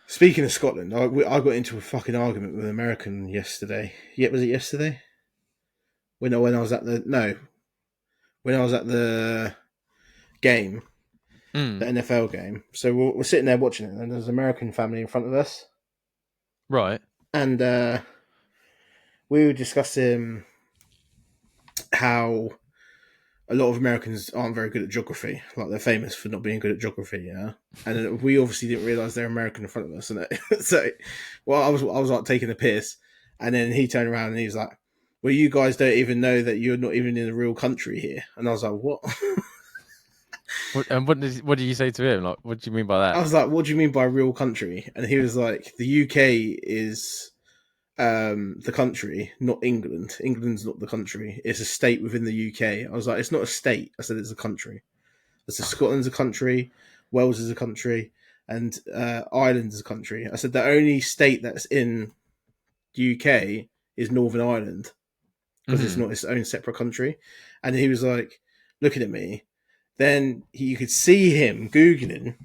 Speaking of Scotland, I got into a fucking argument with an American yesterday. Yeah, was it yesterday? When I was at the no, when I was at the game, the Mm, NFL game. So we're sitting there watching it, and there's an American family in front of us, right. and we were discussing how a lot of Americans aren't very good at geography. Like they're famous for not being good at geography, yeah. And we obviously didn't realize they're American in front of us, and so, well, I was like taking the piss, and then he turned around and he was like, "Well, you guys don't even know that you're not even in a real country here." And I was like, "What?" What did you say to him? Like, what do you mean by I that? was like, "What do you mean by real country?" And he was like, "The UK is the country, not England. England's not the country. It's a state within the UK." I was like, "It's not a state." I said, "It's a country." I said, "Scotland's a country, Wales is a country, and Ireland is a country." I said, "The only state that's in the UK is Northern Ireland because it's Mhm. not its own separate country. And he was like looking at me. Then you could see him Googling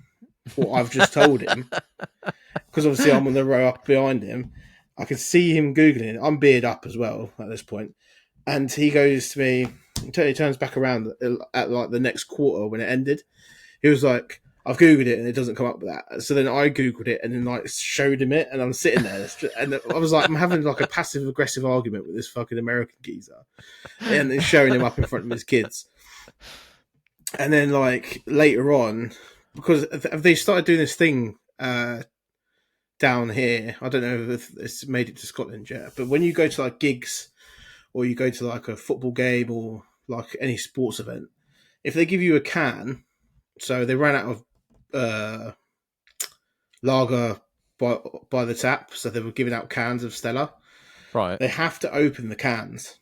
what I've just told him because obviously I'm on the row up behind him. I could see him Googling. I'm beard up as well at this point. And he goes to me, he turns back around at like the next quarter when it ended. He was like, I've Googled it and it doesn't come up with that. So then I Googled it and then like showed him it and I'm sitting there and I was like, I'm having like a passive aggressive argument with this fucking American geezer and then showing him up in front of his kids. And then like later on, because they started doing this thing down here, I don't know if it's made it to Scotland yet, but when you go to like gigs or you go to like a football game or like any sports event, if they give you a can, so they ran out of lager by the tap, so they were giving out cans of Stella. Right. They have to open the cans.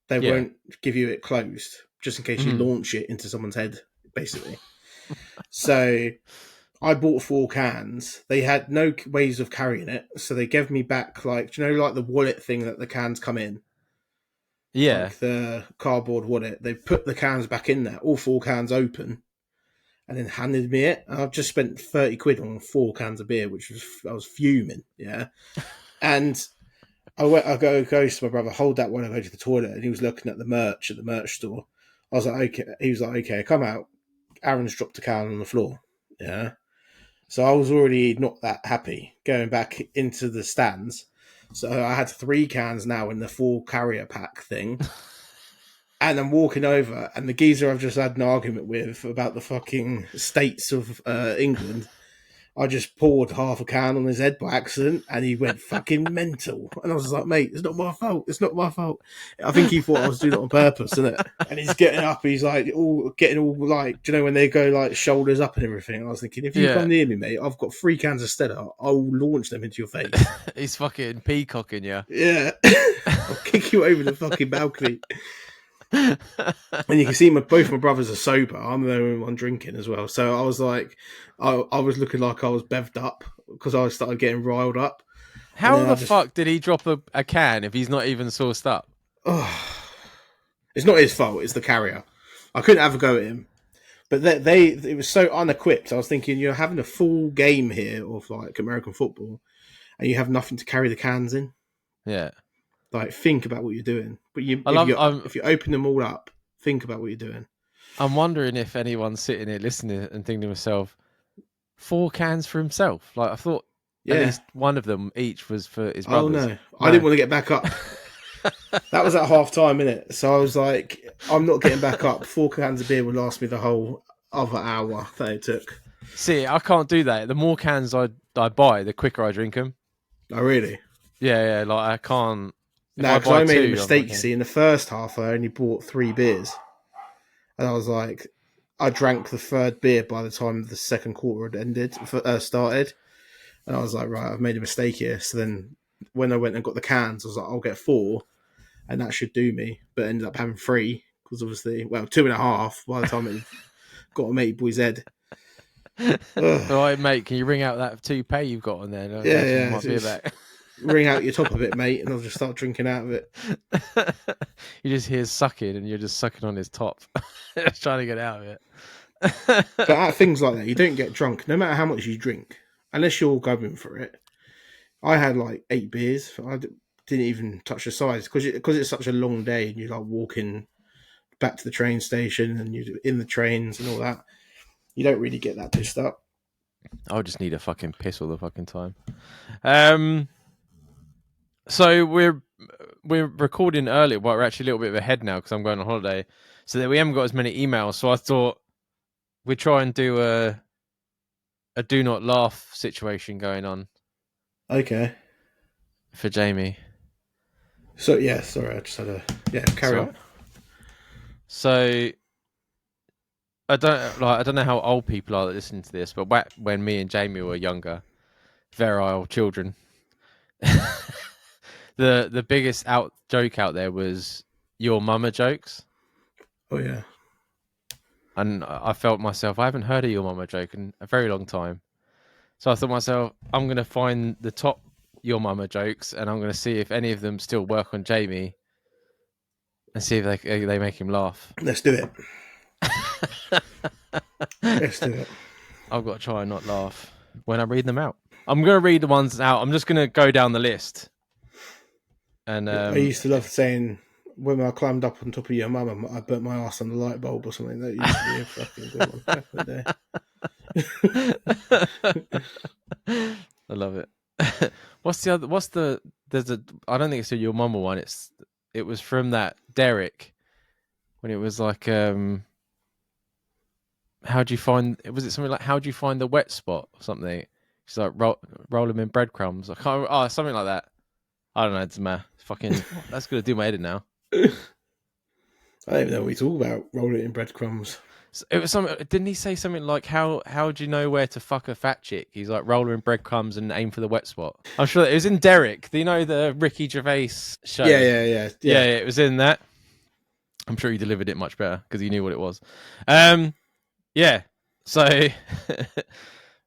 They Yeah. won't give you it closed, just in case you Mhm. launch it into someone's head, basically. So I bought 4 cans. They had no ways of carrying it, so they gave me back like, do you know, like the wallet thing that the cans come in, Yeah. like the cardboard wallet. They put the cans back in there, all 4 cans open, and then handed me it. And I've just spent 30 quid on 4 cans of beer, which was I was fuming, yeah. And I goes to my brother, hold that when I go to the toilet, and he was looking at the merch at the merch store. I was like, okay. He was like, okay, come out. Aaron's dropped a can on the floor, yeah. So I was already not that happy going back into the stands. So I had 3 cans now in the 4 carrier pack thing. And I'm walking over, and the geezer I've just had an argument with about the fucking states of England, I just poured half a can on his head by accident, and he went fucking mental. And I was like, mate, it's not my fault. It's not my fault. I think he thought I was doing it on purpose, isn't it? And he's getting up, he's like, getting all like, do you know when they go like shoulders up and everything? And I was thinking, if you Yeah. come near me, mate, I've got 3 cans of Stella. I'll launch them into your face. He's fucking peacocking you. Yeah, I'll kick you over the fucking balcony. And you can see both my brothers are sober. I'm the only one drinking as well. So I was like, I was looking like I was bevved up because I started getting riled up. And How then I the just, fuck did he drop a can if he's not even sourced up? it's not his fault. It's the carrier. I couldn't have a go at him. But it was so unequipped. I was thinking, you're having a full game here of like American football, and you have nothing to carry the cans in. Yeah. Like, think about what you're doing. But I love. if you open them all up, think about what you're doing. I'm wondering if anyone's sitting here listening and thinking to himself, 4 cans for himself. Like I thought, at Yeah. least one of them each was for his Oh brothers. no, I didn't want to get back up. That was at half time, innit? So I was like, I'm not getting back up. 4 cans of beer would last me the whole other hour that it took. See, I can't do that. The more cans I buy, the quicker I drink them. Oh, really? Yeah. Like I can't. No, because I made a mistake. You see, in the first half, I only bought 3 beers, and I was like, I drank the third beer by the time the second quarter had started, and I was like, right, I've made a mistake here. So then, when I went and got the cans, I was like, I'll get 4, and that should do me. But I ended up having 3 because obviously, 2.5 by the time it got a mate boy's head. All right, mate, can you ring out that toupee you've got on there? Yeah. Might be back. Ring out your top of it, mate, and I'll just start drinking out of it. You just hear sucking, and you're just sucking on his top, just trying to get out of it. But at things like that, you don't get drunk, no matter how much you drink, unless you're going for it. I had like 8 beers. I didn't even touch the sides because it's such a long day, and you're like walking back to the train station, and you're in the trains and all that. You don't really get that pissed up. I just need a fucking piss all the fucking time. So we're recording early. Well, we're actually a little bit ahead now because I'm going on holiday, so that we haven't got as many emails. So I thought we'd try and do a do not laugh situation going on. Okay. For Jamie. So yeah, sorry, I just had carry on. So I don't know how old people are that listen to this, but back when me and Jamie were younger, virile children, the biggest joke out there was your mama jokes. Oh yeah. And I felt myself, I haven't heard of your mama joke in a very long time. So I thought myself, I'm gonna find the top your mama jokes, and I'm going to see if any of them still work on Jamie, and see if they make him laugh. Let's do it. Let's do it. I've got to try and not laugh when I read them out. I'm going to read the ones out. I'm just going to go down the list. And I used to love saying when I climbed up on top of your mum, I burnt my ass on the light bulb or something. That used to be a fucking good one back in the day. I love it. What's the other? There's a. I don't think it's your mama one. It was from that Derek when it was like how'd you find? Was it something like how'd you find the wet spot or something? She's like roll them in breadcrumbs. I can't. Oh, something like that. I don't know. It's fucking. That's gonna do my head in now. I don't even know what we talk about. Roll it in breadcrumbs. It was something. Didn't he say something like how do you know where to fuck a fat chick? He's like roll her in breadcrumbs and aim for the wet spot. I'm sure it was in Derek. Do you know the Ricky Gervais show? Yeah. It was in that. I'm sure he delivered it much better because he knew what it was. Yeah. So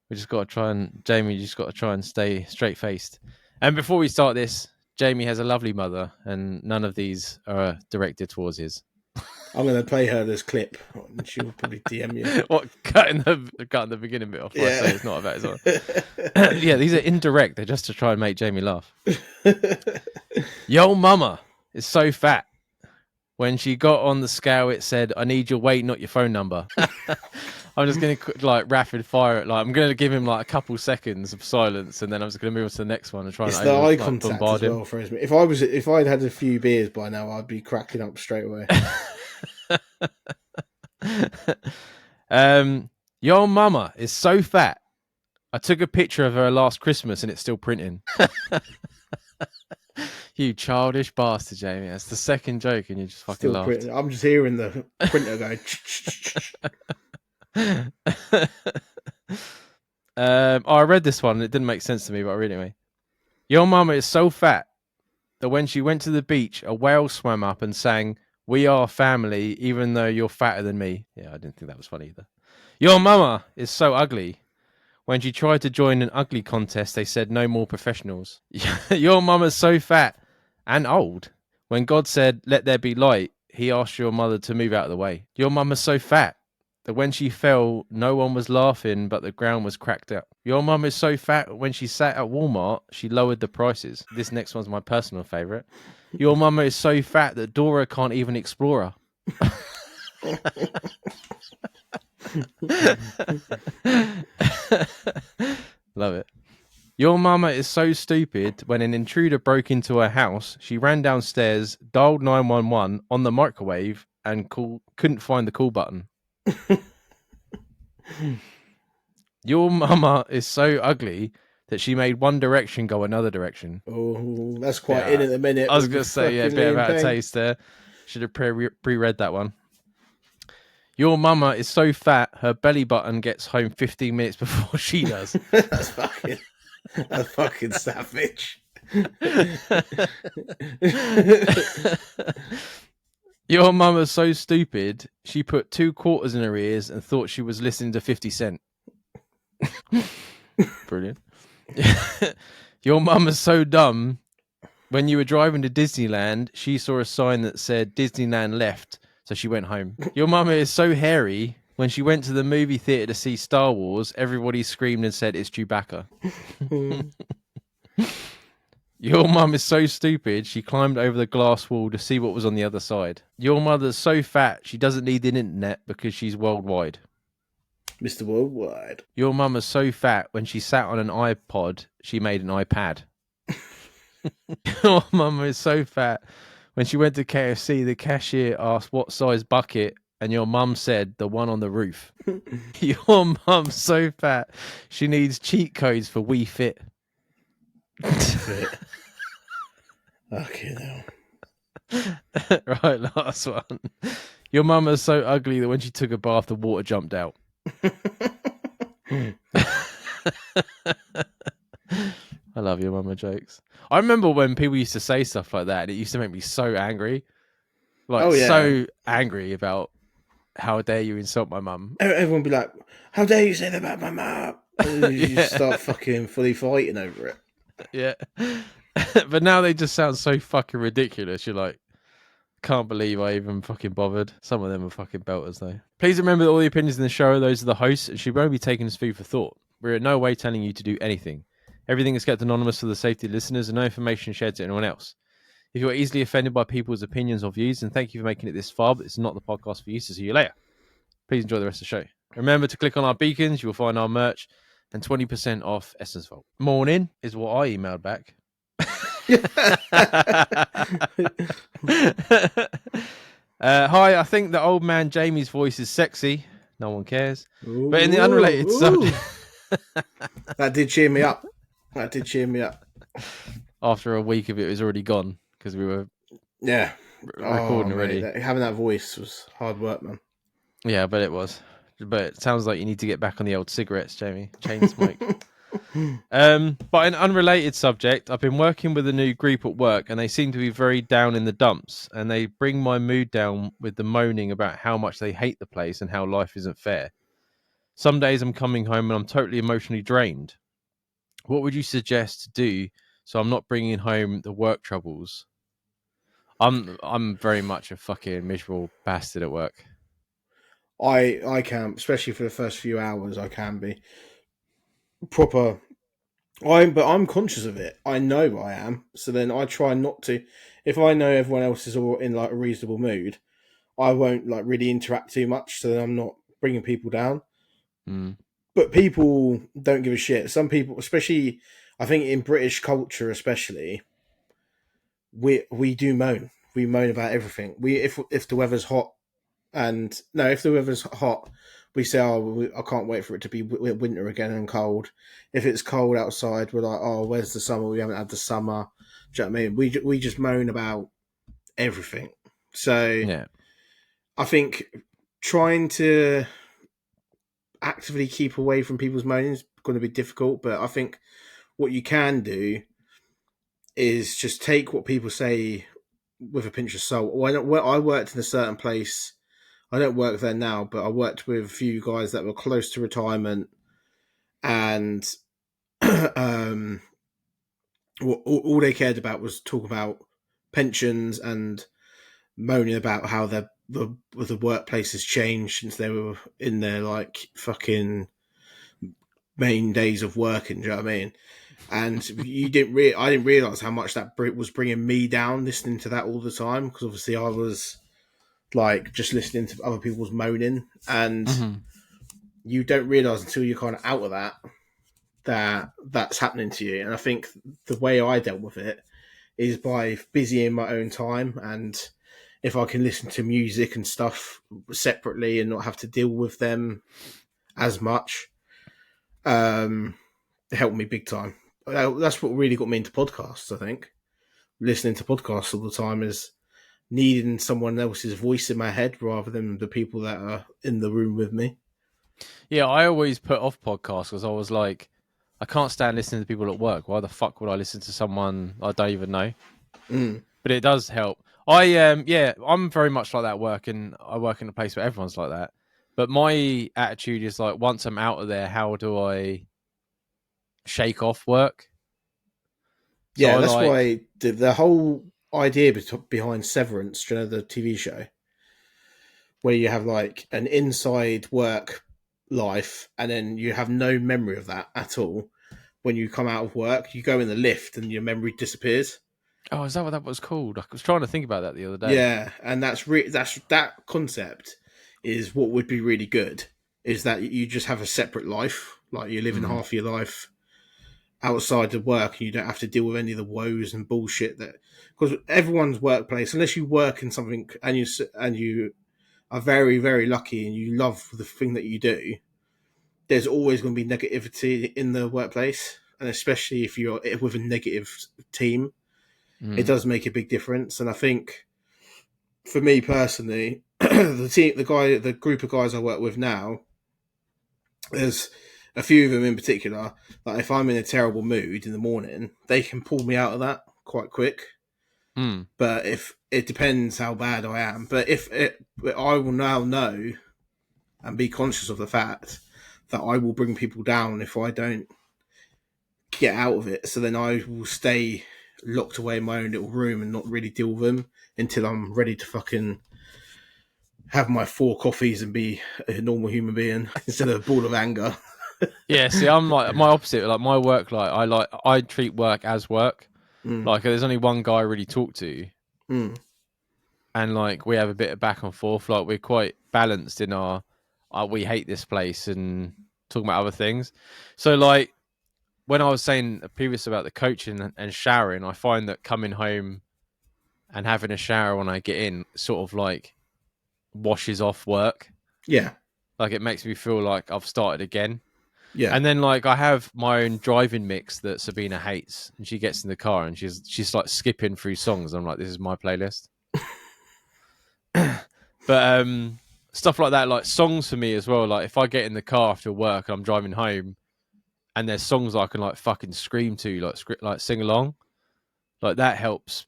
we just got to try and Jamie. You just got to try and stay straight faced. And before we start this, Jamie has a lovely mother, and none of these are directed towards his. I'm going to play her this clip, and she'll probably DM you. What, cutting the beginning bit off? Yeah. I say it's not about it. Yeah, these are indirect. They're just to try and make Jamie laugh. Yo mama is so fat. When she got on the scale, it said, "I need your weight, not your phone number." I'm just going to like rapid fire it. Like I'm going to give him like a couple seconds of silence, and then I'm just going to move on to the next one and try it's and the eye contact as well for him. If I'd had a few beers by now, I'd be cracking up straight away. Your mama is so fat. I took a picture of her last Christmas and it's still printing. You childish bastard, Jamie. That's the second joke and you just fucking laughed. Printing. I'm just hearing the printer going. I read this one and it didn't make sense to me, but I read it anyway. Your mama is so fat that when she went to the beach, a whale swam up and sang, "We are family, even though you're fatter than me." Yeah, I didn't think that was funny either. Your mama is so ugly. When she tried to join an ugly contest, they said no more professionals. Your mama's so fat and old. When God said, "Let there be light," he asked your mother to move out of the way. Your mama's so fat that when she fell, no one was laughing, but the ground was cracked up. Your mum is so fat when she sat at Walmart, she lowered the prices. This next one's my personal favourite. Your mama is so fat that Dora can't even explore her. Love it. Your mama is so stupid when an intruder broke into her house, she ran downstairs, dialed 911 on the microwave, and couldn't find the call button. Your mama is so ugly that she made One Direction go another direction. Oh, that's quite in at the minute. I was going to say, yeah, a bit about a taste there. Should have pre-read that one. Your mama is so fat, her belly button gets home 15 minutes before she does. That's fucking savage. Your mama's so stupid, she put 2 quarters in her ears and thought she was listening to 50 Cent. Brilliant. Your mama's so dumb, when you were driving to Disneyland, she saw a sign that said Disneyland left, so she went home. Your mama is so hairy, when she went to the movie theater to see Star Wars, everybody screamed and said it's Chewbacca. Your mum is so stupid, she climbed over the glass wall to see what was on the other side. Your mother's so fat, she doesn't need the internet because she's worldwide. Mr. Worldwide. Your mum is so fat, when she sat on an iPod, she made an iPad. Your mum is so fat, when she went to KFC, the cashier asked what size bucket, and your mum said the one on the roof. Your mum's so fat, she needs cheat codes for We Fit. Okay, now. Right, last one. Your mum is so ugly that when she took a bath, the water jumped out. I love your mama jokes. I remember when people used to say stuff like that, and it used to make me so angry. So angry about how dare you insult my mum. Everyone would be like, how dare you say that about my mum? And you just start fucking fully fighting over it. Yeah. But now they just sound so fucking ridiculous. You're like, can't believe I even fucking bothered. Some of them are fucking belters, though. Please remember that all the opinions in the show are those of the hosts and should only be taken as food for thought. We're in no way telling you to do anything. Everything is kept anonymous for the safety of listeners and no information shared to anyone else. If you are easily offended by people's opinions or views, then thank you for making it this far, but it's not the podcast for you, so see you later. Please enjoy the rest of the show. Remember to click on our beacons, you will find our merch and 20% off Essence Vault. Morning is what I emailed back. Hi, I think the old man Jamie's voice is sexy. No one cares. But in the unrelated subject... That did cheer me up. That did cheer me up. After a week of it, it was already gone because we were recording already. Having that voice was hard work, man. Yeah, but it was. But it sounds like you need to get back on the old cigarettes, Jamie. Chain smoke. But an unrelated subject, I've been working with a new group at work and they seem to be very down in the dumps and they bring my mood down with the moaning about how much they hate the place and how life isn't fair. Some days I'm coming home and I'm totally emotionally drained. What would you suggest to do so I'm not bringing home the work troubles? I'm very much a fucking miserable bastard at work. I can, especially for the first few hours, I can be proper. But I'm conscious of it. I know I am. So then I try not to. If I know everyone else is all in like a reasonable mood, I won't like really interact too much. So then I'm not bringing people down. Mm. But people don't give a shit. Some people, especially, I think in British culture, especially, we do moan. We moan about everything. If the weather's hot, and no, if the weather's hot, we say, "Oh, I can't wait for it to be winter again and cold." If it's cold outside, we're like, "Oh, where's the summer? We haven't had the summer." Do you know what I mean? We just moan about everything. So Yeah. I think trying to actively keep away from people's moaning is going to be difficult, but I think what you can do is just take what people say with a pinch of salt. When I worked in a certain place, I don't work there now, but I worked with a few guys that were close to retirement, and um, all they cared about was talk about pensions and moaning about how the workplace has changed since they were in their like fucking main days of working. Do you know what I mean? And I didn't realize how much that was bringing me down listening to that all the time, because obviously I was like just listening to other people's moaning, and you don't realize until you're kind of out of that that's happening to you. And I think the way I dealt with it is by busying my own time, and if I can listen to music and stuff separately and not have to deal with them as much, it helped me big time. That's what really got me into podcasts, I think. Listening to podcasts all the time is needing someone else's voice in my head rather than the people that are in the room with me. Yeah, I always put off podcasts because I was like, I can't stand listening to people at work. Why the fuck would I listen to someone I don't even know? Mm. But it does help. I'm very much like that at work, and I work in a place where everyone's like that. But my attitude is like, once I'm out of there, how do I shake off work? So Yeah, I that's like, why the whole idea behind Severance, do you know, the TV show, where you have like an inside work life and then you have no memory of that at all. When you come out of work, you go in the lift and your memory disappears. oh, is that what that was called? I was trying to think about that the other day. Yeah, and that's that concept is what would be really good. Is that you just have a separate life, like you're living Mm. half your life outside of work, and you don't have to deal with any of the woes and bullshit that, because everyone's workplace, unless you work in something and you are very very lucky and you love the thing that you do, there's always going to be negativity in the workplace, and especially if you're with a negative team, it Mm. does make a big difference. And I think for me personally, the group of guys I work with now, there's a few of them in particular. Like if I'm in a terrible mood in the morning, they can pull me out of that quite quick. Mm. But if it depends how bad I am, I will now know and be conscious of the fact that I will bring people down if I don't get out of it. So then I will stay locked away in my own little room and not really deal with them until I'm ready to fucking have my 4 coffees and be a normal human being instead of a ball of anger. Yeah, see, I'm like my opposite. Like my work, I treat work as work. Mm, Like there's only one guy I really talk to, mm, and like we have a bit of back and forth. Like we're quite balanced in our, we hate this place and talking about other things. So like when I was saying previous about the coaching and showering, I find that coming home and having a shower when I get in sort of like washes off work. yeah, Like it makes me feel like I've started again. yeah. And then like I have my own driving mix that Sabina hates, and she gets in the car and she's like skipping through songs. I'm like, this is my playlist. But stuff like that, like songs for me as well. Like if I get in the car after work and I'm driving home, and there's songs I can like fucking scream to, like sing along, like that helps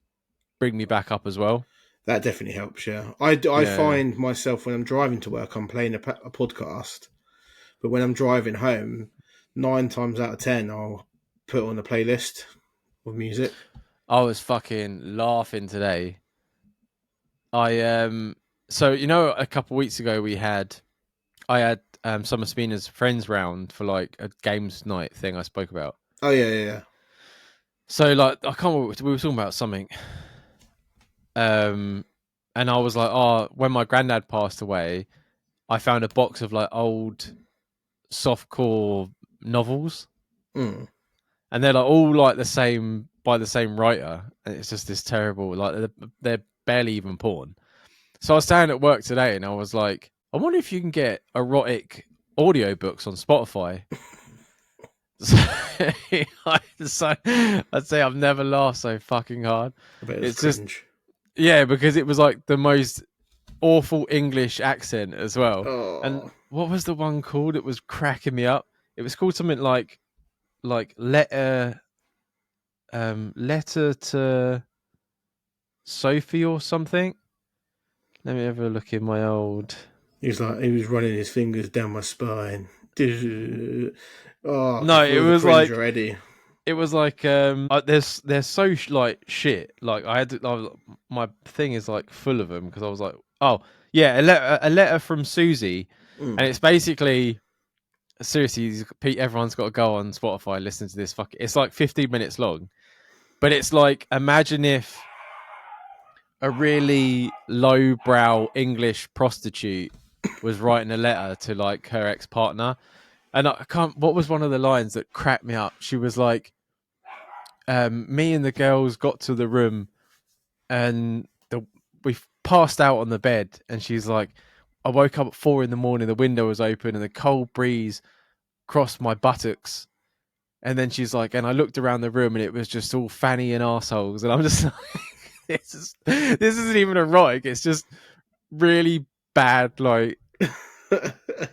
bring me back up as well. That definitely helps. Yeah, I Yeah. find myself when I'm driving to work, I'm playing a podcast, but when I'm driving home, 9 times out of 10, I'll put on a playlist of music. I was fucking laughing today. I so you know a couple of weeks ago I had some of Spina's friends round for like a games night thing I spoke about. Oh yeah, yeah, yeah. So like I can't remember, we were talking about something. Um and I was like, oh, when my granddad passed away, I found a box of like old softcore novels, Mm. and they're like all like the same by the same writer, and it's just this terrible like they're barely even porn. So I was standing at work today and I was like, I wonder if you can get erotic audiobooks on Spotify. So, I'd say I've never laughed so fucking hard. I bet it was It's just, cringe. yeah, because it was like the most awful English accent as well. And Oh, what was the one called? It was cracking me up. It was called something like letter to Sophie or something. Let me have a look in my old. he was running his fingers down my spine. Oh, I can No, feel the cringe already. it was like they're so like shit. Like my thing is like full of them because I was like, oh yeah, a letter from Susie, and Mm. it's basically seriously, Pete, everyone's got to go on Spotify and listen to this. It's like 15 minutes long, but it's like imagine if a really lowbrow English prostitute was writing a letter to like her ex partner, and I can't. What was one of the lines that cracked me up? She was like, me and the girls got to the room and we passed out on the bed, and she's like, I woke up at 4 in the morning, the window was open and the cold breeze crossed my buttocks, and then she's like, and I looked around the room and it was just all fanny and assholes, and I'm just like, this isn't even erotic, it's just really bad, like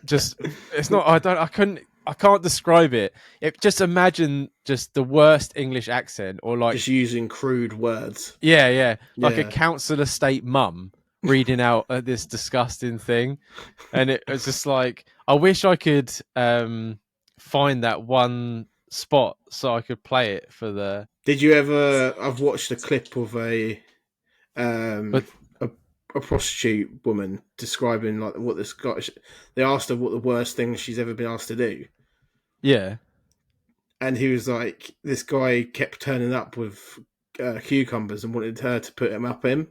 just it's not I can't describe it. Just imagine just the worst English accent, or like, Just using crude words. yeah, like a Yeah. council estate mum reading out this disgusting thing, and it was just like I wish I could find that one spot so I could play it for the. Did you ever? I've watched a clip of But um a, a prostitute woman describing like what the Scottish. They asked her what the worst thing she's ever been asked to do, yeah, and he was like, this guy kept turning up with cucumbers and wanted her to put him up him,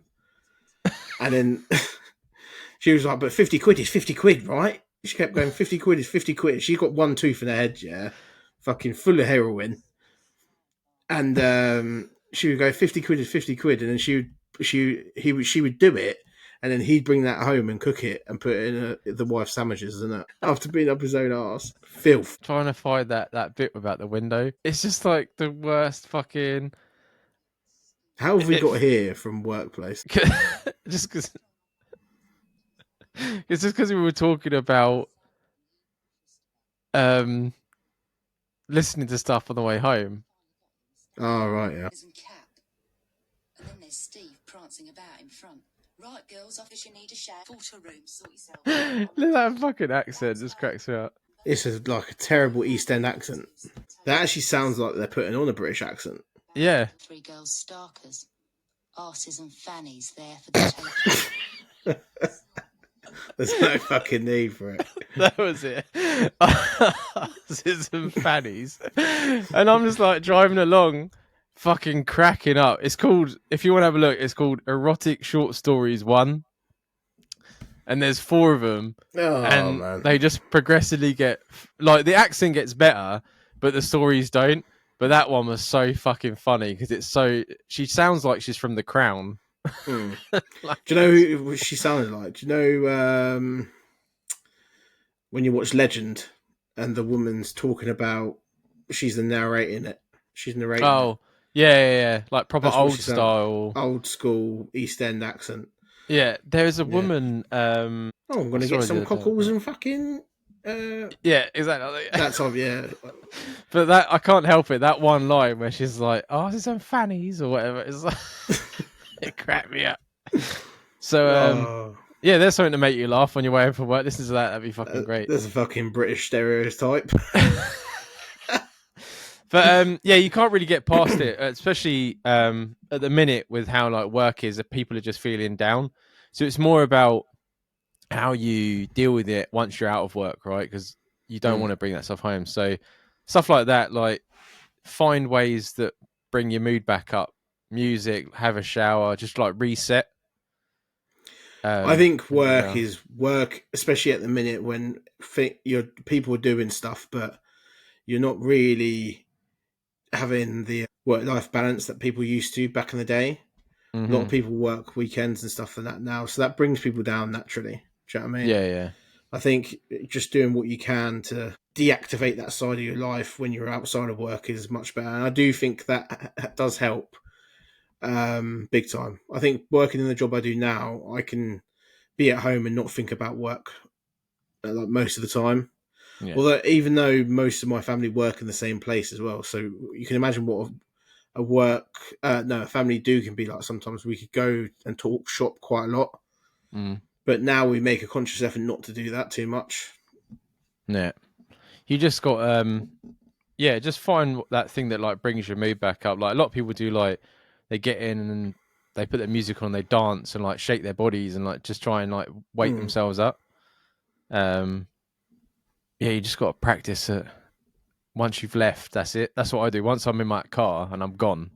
and then she was like, "But 50 quid is 50 quid, right?" She kept going, "50 quid is 50 quid." She got one tooth in her head, yeah, fucking full of heroin, and she would go, "50 quid is 50 quid," and then she would do it, and then he'd bring that home and cook it and put it in the wife's sandwiches, and it after being up his own ass, filth. trying to find that bit about the window. It's just like the worst fucking. How have we It, got here from workplace? just because it's just because we were talking about um listening to stuff on the way home. Oh right, yeah. And then there's Steve prancing about in front. Right, girls, office you need a shower. Water room, sort yourself. That fucking accent just cracks me up. It's like a terrible East End accent. That actually sounds like they're putting on a British accent. Yeah. 3 girls starkers. Arses and fannies there for the taking. There's no fucking need for it. That was it. Asses and fannies. And I'm just like driving along, fucking cracking up. It's called, if you want to have a look, it's called Erotic Short Stories 1. And there's 4 of them. Oh, And man. they just progressively get, like, the accent gets better, but the stories don't. But that one was so fucking funny because it's so, she sounds like she's from The Crown. Mm. Like, Do you know who she sounded like? Do you know when you watch Legend and the woman's talking about she's the narrating it? She's narrating it. oh, yeah. Like proper That's what old she sounded. style. Old school East End accent. Yeah, there's a Yeah. woman. Oh, I'm going to saw get her some the other day. cockles and fucking. Yeah, exactly. That's on, yeah. But that I can't help it. That one line where she's like, "Oh, there's some fannies" or whatever. It's like it cracked me up. So Oh, yeah, there's something to make you laugh on your way home from work. Listen to that. That'd be fucking great. there's a fucking British stereotype. But yeah, you can't really get past it, especially at the minute with how like work is. That people are just feeling down. So it's more about how you deal with it once you're out of work, right? Because you don't want to bring that stuff home. So stuff like that, like find ways that bring your mood back up. Music, have a shower, just like reset. I think Yeah. is work, especially at the minute when people are doing stuff, but you're not really having the work-life balance that people used to back in the day. A lot of people work weekends and stuff like that now, so that brings people down naturally. Do you know what I mean? Yeah. I think just doing what you can to deactivate that side of your life when you're outside of work is much better. And I do think that does help big time. I think working in the job I do now, I can be at home and not think about work like most of the time. Yeah. Although, even though most of my family work in the same place as well, so you can imagine what a family do can be like. Sometimes we could go and talk shop quite a lot, but now we make a conscious effort not to do that too much. Yeah. You just got just find that thing that like brings your mood back up. Like a lot of people do, like they get in and they put their music on, they dance and like shake their bodies and like just try and like wake themselves up. Yeah, you just got to practice it. Once you've left, that's it. That's what I do. Once I'm in my car and I'm gone,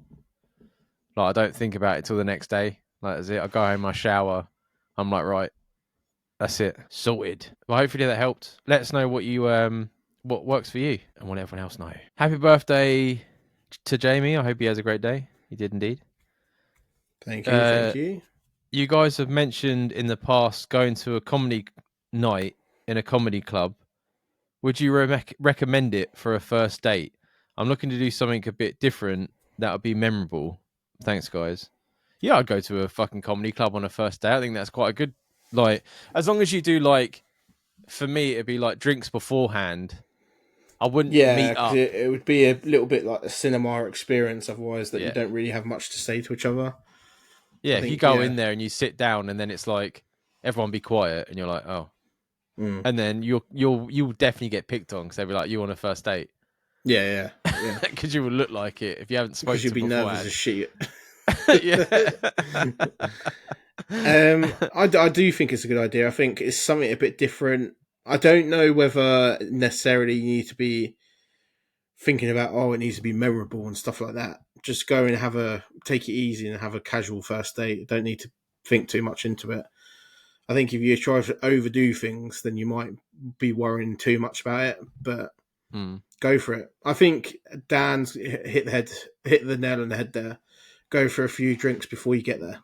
like I don't think about it till the next day. Like that's it. I go home, I shower. I'm like, right, that's it, sorted. Well, hopefully that helped. Let us know what you what works for you, and we'll let everyone else know. Happy birthday to Jamie. I hope he has a great day. He did indeed. Thank you, thank you. You guys have mentioned in the past going to a comedy night in a comedy club. Would you recommend it for a first date? I'm looking to do something a bit different that would be memorable. Thanks, guys. Yeah, I'd go to a fucking comedy club on a first date. I think that's quite a good, like, as long as you do, like, for me, it'd be like drinks beforehand. I wouldn't Yeah, meet because up. it would be a little bit like a cinema experience otherwise, that you Yeah. don't really have much to say to each other. Yeah, I if you think, go in there and you sit down and then it's like, everyone be quiet and you're like, oh. And then you'll definitely get picked on because they'll be like, you on a first date. Yeah. Because you will look like it if you haven't spoken Because you'd to be nervous beforehand. as shit. Yeah. I do think it's a good idea. I think it's something a bit different. I don't know whether necessarily you need to be thinking about, it needs to be memorable and stuff like that. Just go and take it easy and have a casual first date. Don't need to think too much into it. I think if you try to overdo things, then you might be worrying too much about it. But go for it. I think Dan's hit the nail on the head there. Go for a few drinks before you get there.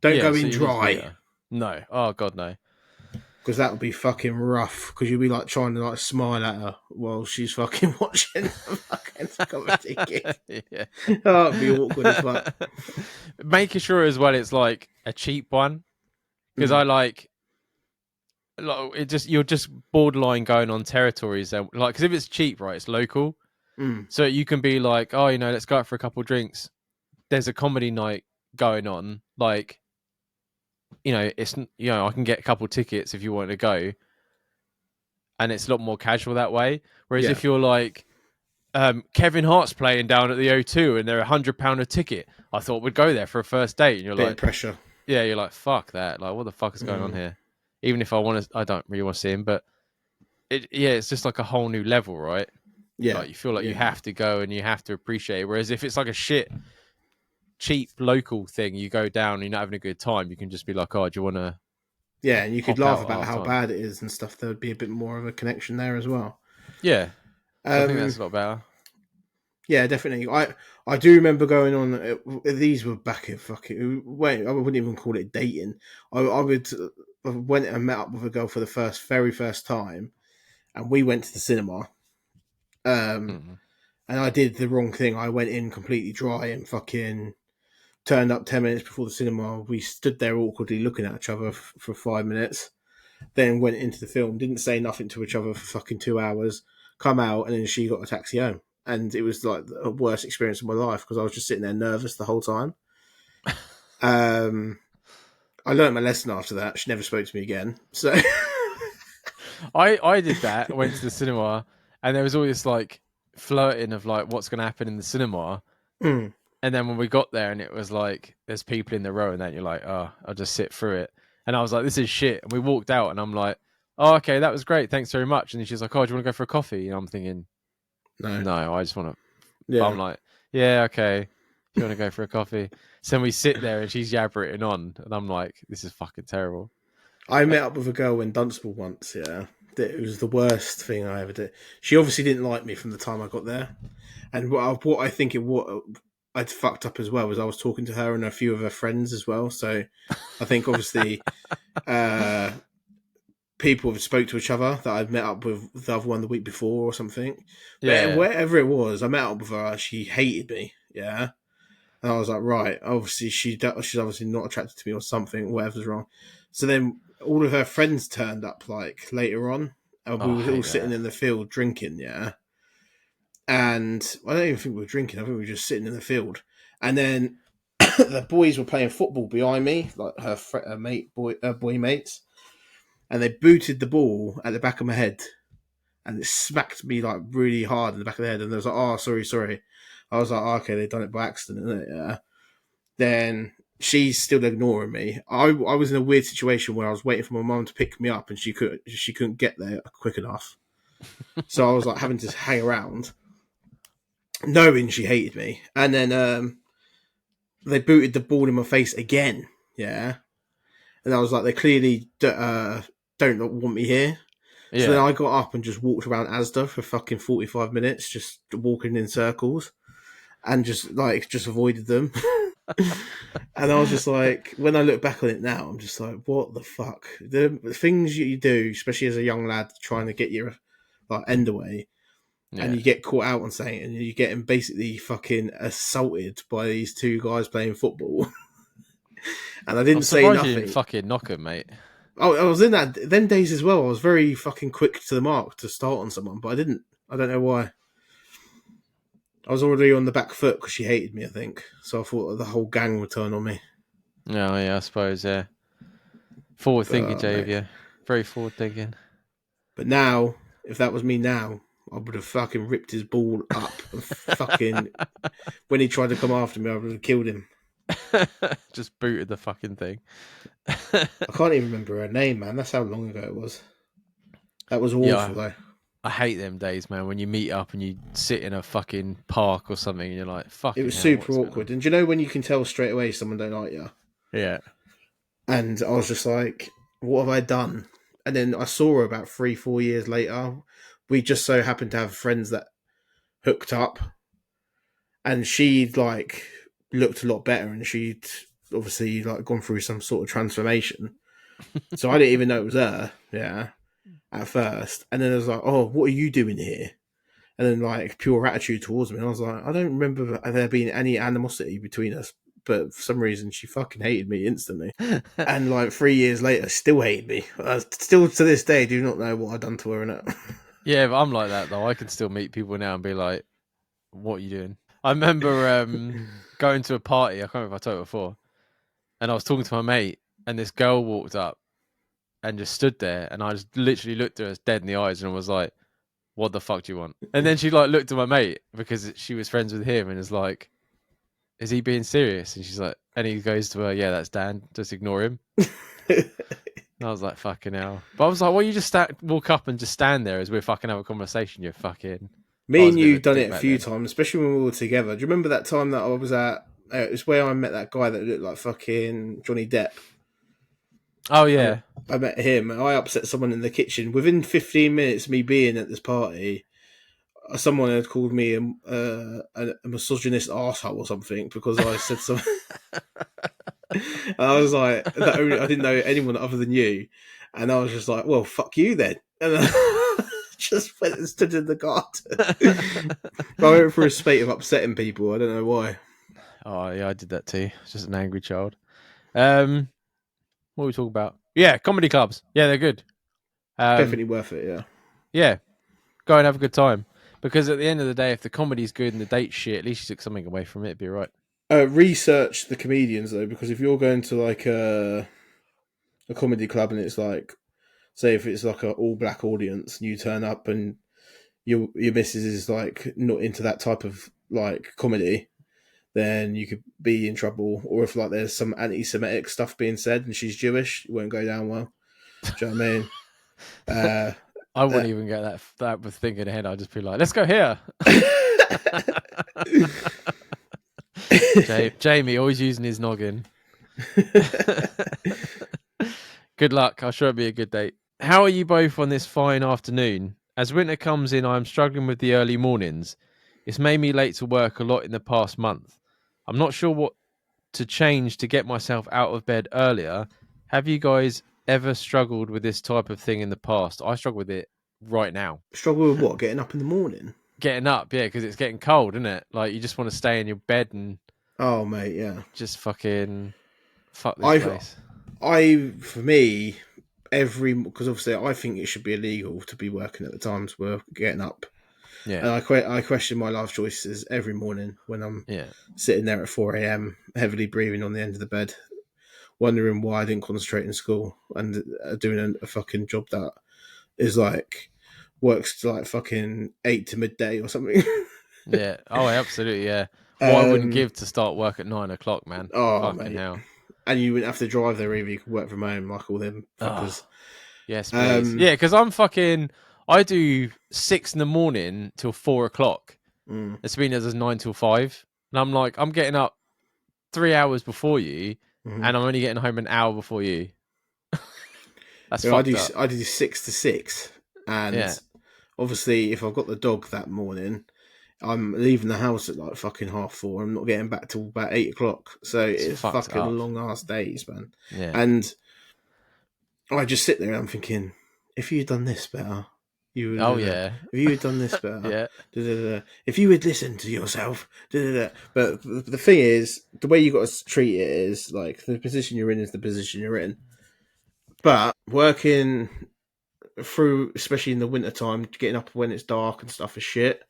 Don't go so in you need to meet dry, her. No. Oh god, no. because that would be fucking rough. Because you'll be like trying to like smile at her while she's fucking watching the fucking comedy gig. Yeah. Oh, it'd be awkward as fuck. Making sure as well it's like a cheap one, because I like it. Just you're just borderline going on territories. Like, because if it's cheap, right, it's local, so you can be like, oh, let's go out for a couple of drinks. There's a comedy night going on, like, it's I can get a couple of tickets if you want to go. and it's a lot more casual that way. Whereas Yeah. if you're like, Kevin Hart's playing down at the O2 and they're £100 a ticket, I thought we'd go there for a first date, and you're Bit of like, pressure. yeah, you're like, fuck that, like what the fuck is going on here? Even if I don't really want to see him, but it's just like a whole new level, right? Yeah. Like you feel like you Yeah. have to go and you have to appreciate it. Whereas if it's like a shit, cheap local thing, you go down and you're not having a good time, you can just be like, oh, do you want to Yeah, and you could hop laugh out at about half how time? bad it is and stuff. There would be a bit more of a connection there as well. Yeah. So I think that's Um, a lot better. yeah, definitely. I do remember going on. These were back in fucking. Wait, I wouldn't even call it dating. I would went and met up with a girl for the very first time, and we went to the cinema. Mm. And I did the wrong thing. I went in completely dry and fucking turned up 10 minutes before the cinema. We stood there awkwardly looking at each other for 5 minutes. Then went into the film. Didn't say nothing to each other for fucking 2 hours. Come out, and then she got a taxi home. And it was like the worst experience of my life because I was just sitting there nervous the whole time. I learned my lesson after that. She never spoke to me again. So I did that. I went to the cinema, and there was all this like flirting of like what's going to happen in the cinema. mm, And then when we got there, and it was like there's people in the row, and then you're like, oh, I'll just sit through it. And I was like, this is shit. And we walked out, and I'm like, oh, okay, that was great, thanks very much. And then she's like, oh, do you want to go for a coffee? And I'm thinking, no, no, I just want to. But I'm yeah. like, yeah, okay. If you want to go for a coffee, so then we sit there, and she's yabbering on, and I'm like, this is fucking terrible. I met up with a girl in Dunstable once. Yeah, it was the worst thing I ever did. She obviously didn't like me from the time I got there, and what I think what I'd fucked up as well was I was talking to her and a few of her friends as well. So I think obviously uh, people have spoke to each other that I'd met up with the other one the week before or something. But Yeah. wherever it was, I met up with her. She hated me. Yeah. And I was like, right, obviously she's obviously not attracted to me or something, whatever's wrong. So then all of her friends turned up like later on, and Oh, we I were all hate sitting that. in the field drinking, yeah. And I don't even think we were drinking. I think we were just sitting in the field. And then the boys were playing football behind me, like her boy mates, and they booted the ball at the back of my head, and it smacked me like really hard in the back of the head. And they was like, "Oh, sorry, sorry." I was like, oh, "Okay, they've done it by accident, isn't it?" Yeah. Then she's still ignoring me. I was in a weird situation where I was waiting for my mum to pick me up, and she couldn't get there quick enough. So I was like having to hang around, knowing she hated me. And then they booted the ball in my face again. Yeah, and I was like, they clearly don't want me here. So then Yeah. I got up and just walked around Asda for fucking 45 minutes, just walking in circles and just avoided them. And I was just like, when I look back on it now, I'm just like, what the fuck? The things you do, especially as a young lad, trying to get your like end away, and Yeah. you get caught out on something, and you get basically fucking assaulted by these two guys playing football. And I I'm didn't say surprised you didn't nothing. fucking knock him, mate. I was in that them days as well. I was very fucking quick to the mark to start on someone, but I didn't. I don't know why. I was already on the back foot because she hated me, I think. So I thought the whole gang would turn on me. No, yeah, I suppose, yeah. Forward thinking, Mate. Javia. Very forward thinking. But now, if that was me now, I would have fucking ripped his ball up and fucking when he tried to come after me, I would have killed him. Just booted the fucking thing. I can't even remember her name, man. That's how long ago it was. That was Yeah, awful, though. I hate them days, man, when you meet up and you sit in a fucking park or something and you're like, It fucking was hell, super what's going on? awkward. And do you know when you can tell straight away someone don't like you? Yeah. And I was just like, what have I done? And then I saw her about 3, 4 years later. We just so happened to have friends that hooked up, and she'd like looked a lot better, and she'd obviously like gone through some sort of transformation. So I didn't even know it was her, yeah, at first. And then I was like, oh, what are you doing here? And then like pure attitude towards me. And I was like, I don't remember there being any animosity between us. But for some reason, she fucking hated me instantly. And like 3 years later, still hated me. I still to this day do not know what I've done to her. And Yeah, but I'm like that, though. I can still meet people now and be like, what are you doing? I remember going to a party. I can't remember if I told you before. And I was talking to my mate, and this girl walked up, and just stood there, and I just literally looked at her dead in the eyes and was like, "What the fuck do you want?" And then she like looked at my mate because she was friends with him, and is like, "Is he being serious?" And she's like, and he goes to her, "Yeah, that's Dan. Just ignore him." And I was like, "Fucking hell!" But I was like, "Well, you just walk up and just stand there as we're fucking have a conversation. You fucking." I Me was and a bit of you a done dick it a back few then. times, especially when we were together. Do you remember that time that I was at? It's where I met that guy that looked like fucking Johnny Depp. Oh yeah, I met him. I upset someone in the kitchen. Within 15 minutes of me being at this party, someone had called me a misogynist arsehole or something because I said something. And I was like, I didn't know anyone other than you. And I was just like, well, fuck you then. And I just went and stood in the garden. But I went through a spate of upsetting people. I don't know why. oh yeah, I did that too. Just an angry child. What were we talking about? Yeah, comedy clubs. Yeah, they're good. Definitely worth it, yeah. Yeah, go and have a good time. Because at the end of the day, if the comedy's good and the date's shit, at least you took something away from it. It'd be all right. Research the comedians though, because if you're going to like a comedy club and it's like, say if it's like an all black audience, and you turn up and your missus is like not into that type of like comedy, then you could be in trouble. Or if like there's some anti-Semitic stuff being said and she's Jewish, it won't go down well. Do you know what I mean? I wouldn't even get that with thinking ahead. I'd just be like, let's go here. Jamie always using his noggin. Good luck. I'm sure it'll be a good date. How are you both on this fine afternoon? As winter comes in, I'm struggling with the early mornings. It's made me late to work a lot in the past month. I'm not sure what to change to get myself out of bed earlier. Have you guys ever struggled with this type of thing in the past? I struggle with it right now. Struggle with what? Getting up in the morning? Getting up, yeah, because it's getting cold, isn't it? Like you just want to stay in your bed and Oh, mate, yeah. just fucking fuck this place. For me, because obviously I think it should be illegal to be working at the times we're getting up. Yeah, And I question my life choices every morning when I'm yeah. sitting there at 4 a.m., heavily breathing on the end of the bed, wondering why I didn't concentrate in school and doing a fucking job that is like works to like fucking 8 to midday or something. Yeah. Oh, absolutely. Yeah. What I wouldn't give to start work at 9 o'clock, man. Oh, Fucking mate. hell. And you wouldn't have to drive there either. You could work from home like all them fuckers. Oh, yes, please. Yeah, because I do 6 in the morning till 4 o'clock. Mm. Sabina does 9 till 5. And I'm like, I'm getting up 3 hours before you, Mm-hmm. and I'm only getting home an hour before you. That's Yeah, fucked up. I do 6 to 6. And Yeah. obviously, if I've got the dog that morning, I'm leaving the house at like fucking 4:30. I'm not getting back till about 8 o'clock. So it's fucked fucking up. long ass days, man. Yeah. And I just sit there and I'm thinking, if you'd done this better, you would. Oh, yeah. If you had done this better, Yeah. if you would listen to yourself, but the thing is, the way you got to treat it is like the position you're in is the position you're in. But working through, especially in the winter time, getting up when it's dark and stuff is shit.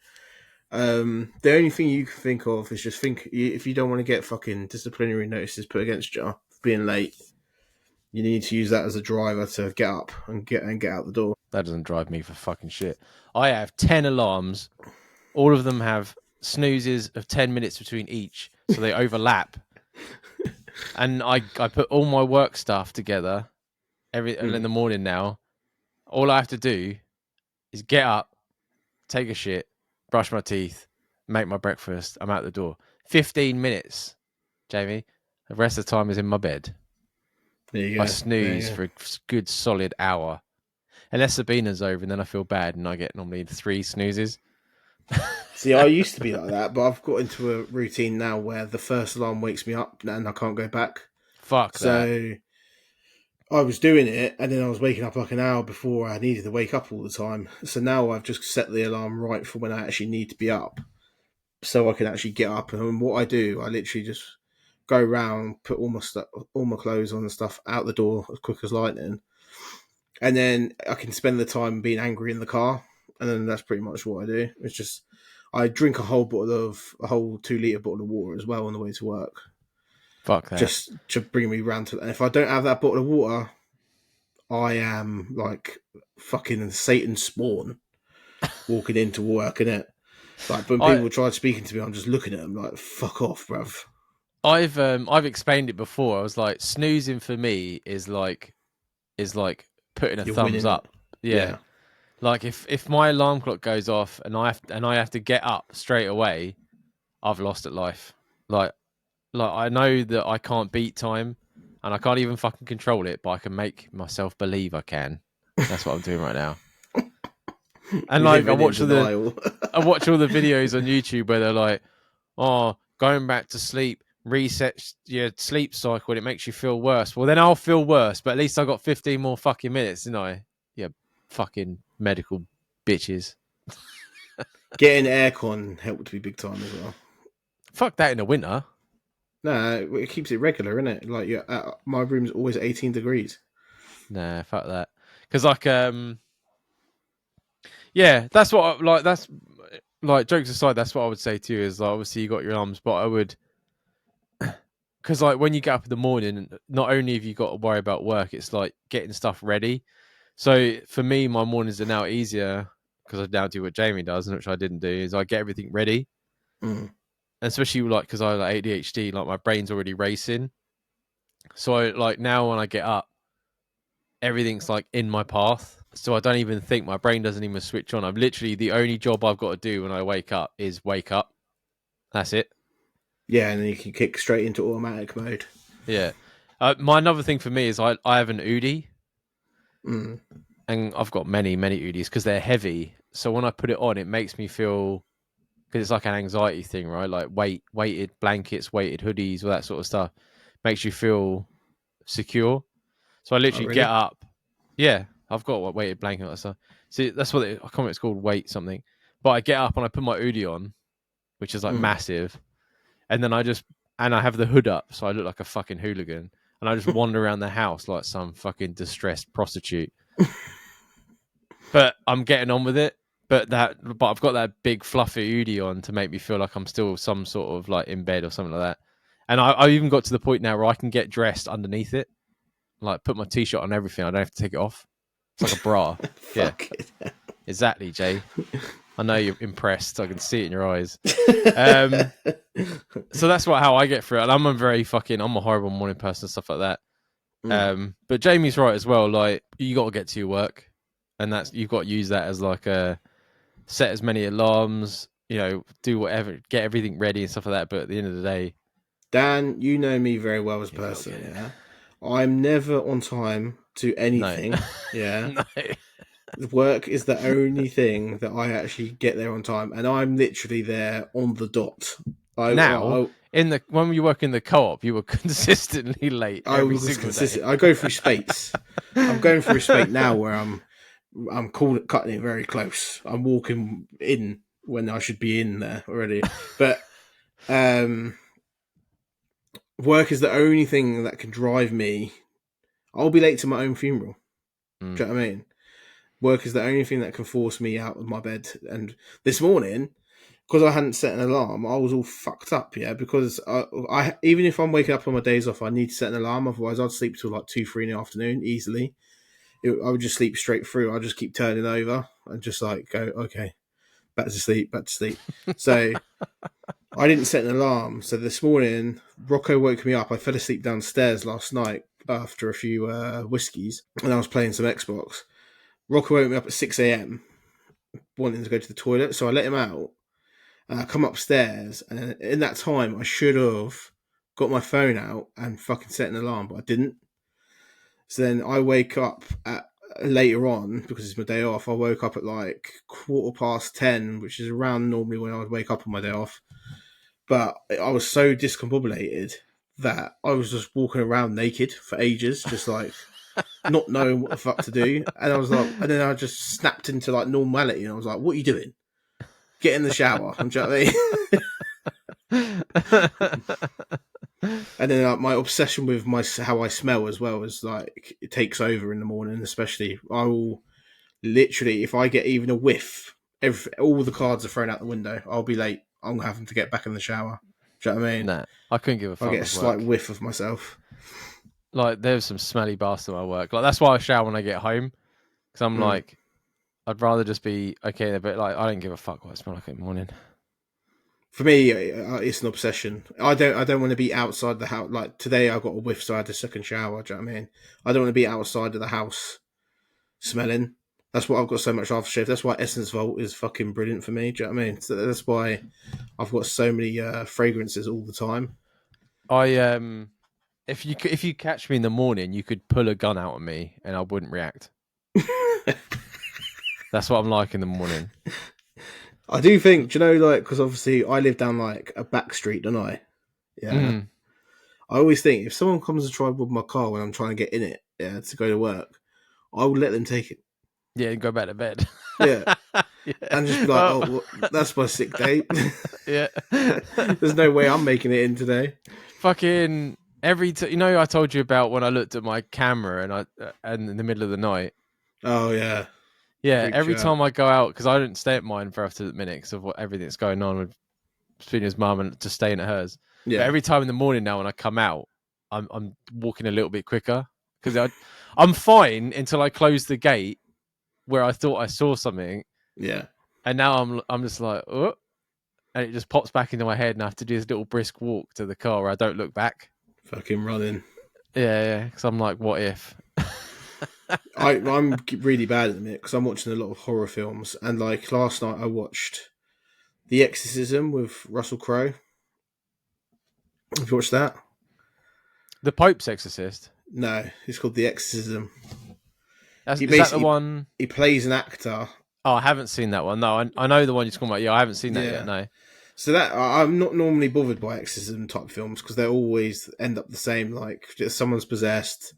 The only thing you can think of is just think if you don't want to get fucking disciplinary notices put against you for being late, you need to use that as a driver to get up and get out the door. That doesn't drive me for fucking shit. I have 10 alarms. All of them have snoozes of 10 minutes between each, so they overlap. And I put all my work stuff together in the morning now. All I have to do is get up, take a shit, brush my teeth, make my breakfast. I'm out the door. 15 minutes, Jamie. The rest of the time is in my bed. There you go. I snooze for a good solid hour. Unless Sabina's over, and then I feel bad, and I get normally 3 snoozes. See, I used to be like that, but I've got into a routine now where the first alarm wakes me up and I can't go back. Fuck that. So I was doing it, and then I was waking up like an hour before I needed to wake up all the time. So now I've just set the alarm right for when I actually need to be up, so I can actually get up. And what I do, I literally just go around, put all my stuff, all my clothes on and stuff out the door as quick as lightning, and then I can spend the time being angry in the car. And then that's pretty much what I do. It's just I drink a whole 2 litre bottle of water as well on the way to work. Fuck that. Just to bring me round to that. And if I don't have that bottle of water, I am like fucking Satan's spawn walking into work, innit? Like when I people try speaking to me, I'm just looking at them like, fuck off, bruv. I've explained it before. I was like, snoozing for me is like putting a You're thumbs winning it. up. Yeah. Yeah. Like if my alarm clock goes off and I have to get up straight away, I've lost at life. Like I know that I can't beat time and I can't even fucking control it, but I can make myself believe I can. That's what I'm doing right now. And You're like living in denial. I watch all the videos on YouTube where they're like, oh, going back to sleep resets your sleep cycle and it makes you feel worse. Well, then I'll feel worse, but at least I got 15 more fucking minutes, didn't I? Yeah, fucking medical bitches. Getting aircon helped me big time as well. Fuck that in the winter. No, it keeps it regular, innit? Like, my room's always 18 degrees. Nah, fuck that. Because like, yeah, that's what like that's like jokes aside. That's what I would say to you is like obviously you got your arms, but I would because like when you get up in the morning, not only have you got to worry about work, it's like getting stuff ready. So for me, my mornings are now easier because I now do what Jamie does, and which I didn't do is I get everything ready, Mm. and especially like because I like ADHD, like my brain's already racing. So I, like now when I get up, everything's like in my path. So I don't even think my brain doesn't even switch on. I'm literally the only job I've got to do when I wake up is wake up. That's it. Yeah, and then you can kick straight into automatic mode. Yeah. My another thing for me is I have an Udi, Mm. and I've got many Udis because they're heavy. So when I put it on, it makes me feel because it's like an anxiety thing, right? Like weighted blankets, weighted hoodies, all that sort of stuff makes you feel secure. So I Oh, literally get really? up. Yeah, I've got a weighted blanket or stuff. See, that's what I can't remember it's called, weight something. But I get up and I put my Udi on, which is like Mm. massive, and then I have the hood up, so I look like a fucking hooligan, and I just wander around the house like some fucking distressed prostitute. But I'm getting on with it. But I've got that big fluffy Udi on to make me feel like I'm still some sort of like in bed or something like that. And I even got to the point now where I can get dressed underneath it, like put my t-shirt on everything. I don't have to take it off. It's like a bra. Yeah, Fuck it. exactly, Jay. I know you're impressed. I can see it in your eyes. So that's how I get through it. And I'm a horrible morning person and stuff like that. But Jamie's right as well. Like you got to get to your work, and you've got to use that as like a set as many alarms. You know, do whatever, get everything ready and stuff like that. But at the end of the day, Dan, you know me very well as a you gotta person, get it. yeah? I'm never on time to No, anything, yeah? no. Work is the only thing that I actually get there on time, and I'm literally there on the dot. Now when you work in the co-op, you were consistently late I every was single day. consistent. I go through spates. I'm going through a spate now where I'm cutting it very close. I'm walking in when I should be in there already. But work is the only thing that can drive me. I'll be late to my own funeral. Do you know what I mean? Work is the only thing that can force me out of my bed. And this morning, because I hadn't set an alarm, I was all fucked up. Yeah, because I even if I'm waking up on my days off, I need to set an alarm. Otherwise, I'd sleep till like 2, 3 in the afternoon easily. I would just sleep straight through. I'd just keep turning over and just like go, okay, back to sleep, back to sleep. So I didn't set an alarm. So this morning, Rocco woke me up. I fell asleep downstairs last night after a few whiskies, and I was playing some Xbox. Rocco woke me up at 6 a.m. wanting to go to the toilet, so I let him out. And I come upstairs, and in that time, I should have got my phone out and fucking set an alarm, but I didn't. So then I wake up at later on because it's my day off. I woke up at like 10:15, which is around normally when I would wake up on my day off. But I was so discombobulated that I was just walking around naked for ages, just like not knowing what the fuck to do. And I was like, and then I just snapped into like normality, and I was like, "What are you doing? Get in the shower." Do you know what I mean? And then my obsession with how I smell as well is like it takes over in the morning, especially. I will literally, if I get even a whiff, all the cards are thrown out the window. I'll be late. I'm having to get back in the shower. Do you know what I mean? Nah, I couldn't give a I'll fuck get a with slight work. whiff of myself. Like, there's some smelly bastard at my work. Like, that's why I shower when I get home. Because I'm like, I'd rather just be okay, but like, I don't give a fuck what I smell like in the morning. For me, it's an obsession. I don't want to be outside the house. Like today, I got a whiff, so I had a second shower. Do you know what I mean? I don't want to be outside of the house smelling. That's why I've got so much aftershave. That's why Essence Vault is fucking brilliant for me. Do you know what I mean? So that's why I've got so many fragrances all the time. If you catch me in the morning, you could pull a gun out at me and I wouldn't react. That's what I'm like in the morning. I do think, do you know, like, because obviously I live down like a back street, don't I? Yeah. Mm. I always think if someone comes to try and rob my car when I'm trying to get in it, yeah, to go to work, I will let them take it. Yeah, and go back to bed. Yeah. Yeah. And just be like, well, that's my sick day. Yeah. There's no way I'm making it in today. Fucking I told you about when I looked at my camera and in the middle of the night. Oh yeah. Yeah, Freaked every you time I go out, because I don't stay at mine for after the minute because of everything that's going on with Spina's mum and just staying at hers. Yeah. But every time in the morning now when I come out, I'm walking a little bit quicker because I'm fine until I close the gate where I thought I saw something, Yeah. and now I'm just like, oh, and it just pops back into my head, and I have to do this little brisk walk to the car where I don't look back. Fucking running. Yeah, because I'm like, what if? I'm really bad at the minute because I'm watching a lot of horror films, and like last night I watched The Exorcism with Russell Crowe. Have you watched that? The Pope's Exorcist. No, it's called The Exorcism. Is that the one? He plays an actor. Oh, I haven't seen that one. No, I know the one you're talking about. Yeah, I haven't seen that yet. No. So that I'm not normally bothered by exorcism type films because they always end up the same. Like someone's possessed,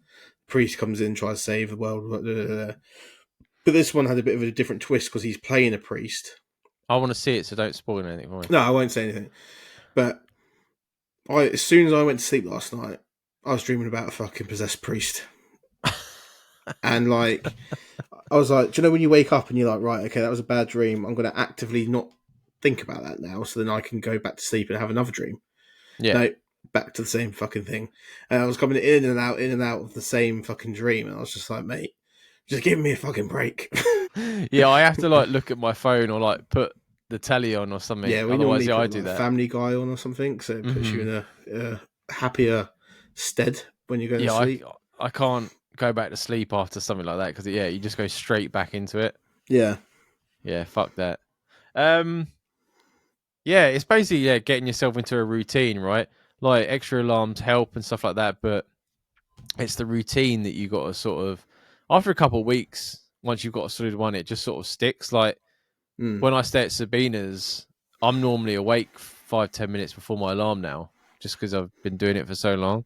priest comes in, tries to save the world. Blah, blah, blah. But this one had a bit of a different twist because he's playing a priest. I want to see it, so don't spoil anything for me. No, I won't say anything. But as soon as I went to sleep last night, I was dreaming about a fucking possessed priest. And like, I was like, do you know when you wake up and you're like, right, okay, that was a bad dream. I'm going to actively not think about that now, so then I can go back to sleep and have another dream. Yeah. No, back to the same fucking thing. And I was coming in and out of the same fucking dream, and I was just like, mate, just give me a fucking break. Yeah, I have to like look at my phone or like put the telly on or something. Yeah, otherwise, put, I do that. Family Guy on or something, so it puts you in a happier stead when you go to sleep. I can't go back to sleep after something like that because you just go straight back into it. Yeah, fuck that. Yeah, it's basically getting yourself into a routine, right? Like extra alarms help and stuff like that, but it's the routine that you got to sort of after a couple of weeks. Once you've got a solid one, it just sort of sticks. Like when I stay at Sabina's, I'm normally awake 5-10 minutes before my alarm now, just because I've been doing it for so long.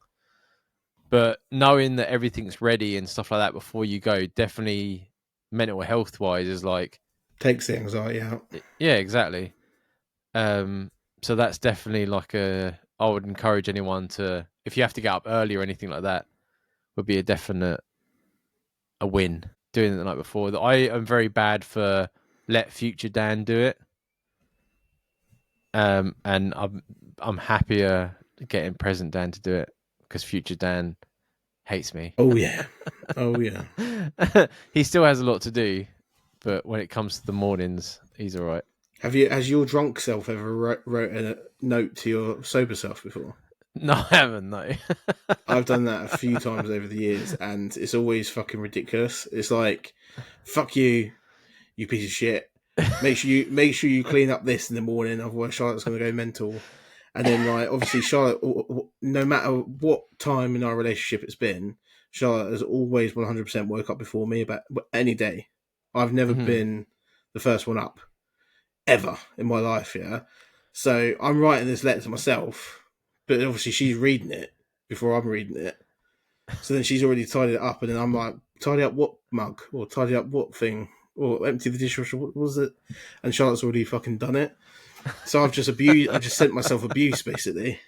But knowing that everything's ready and stuff like that before you go, definitely mental health wise is like takes the anxiety out. Yeah, exactly. So that's definitely like I would encourage anyone to, if you have to get up early or anything like that, would be a win. Doing it the night before. I am very bad for let future Dan do it. And I'm happier getting present Dan to do it because future Dan hates me. Oh yeah. Oh yeah. He still has a lot to do, but when it comes to the mornings, he's all right. Has your drunk self ever wrote a note to your sober self before? No, I haven't. No. I've done that a few times over the years, and it's always fucking ridiculous. It's like, "Fuck you, you piece of shit. Make sure you clean up this in the morning, otherwise Charlotte's going to go mental." And then, like, obviously, Charlotte, no matter what time in our relationship it's been, Charlotte has always 100% woke up before me about any day. I've never been the first one up ever in my life. Yeah, so I'm writing this letter to myself. But obviously she's reading it before I'm reading it. So then she's already tidied it up, and then I'm like, tidy up what mug? Or tidy up what thing? Or empty the dishwasher, what was it? And Charlotte's already fucking done it. So I've just sent myself abuse, basically.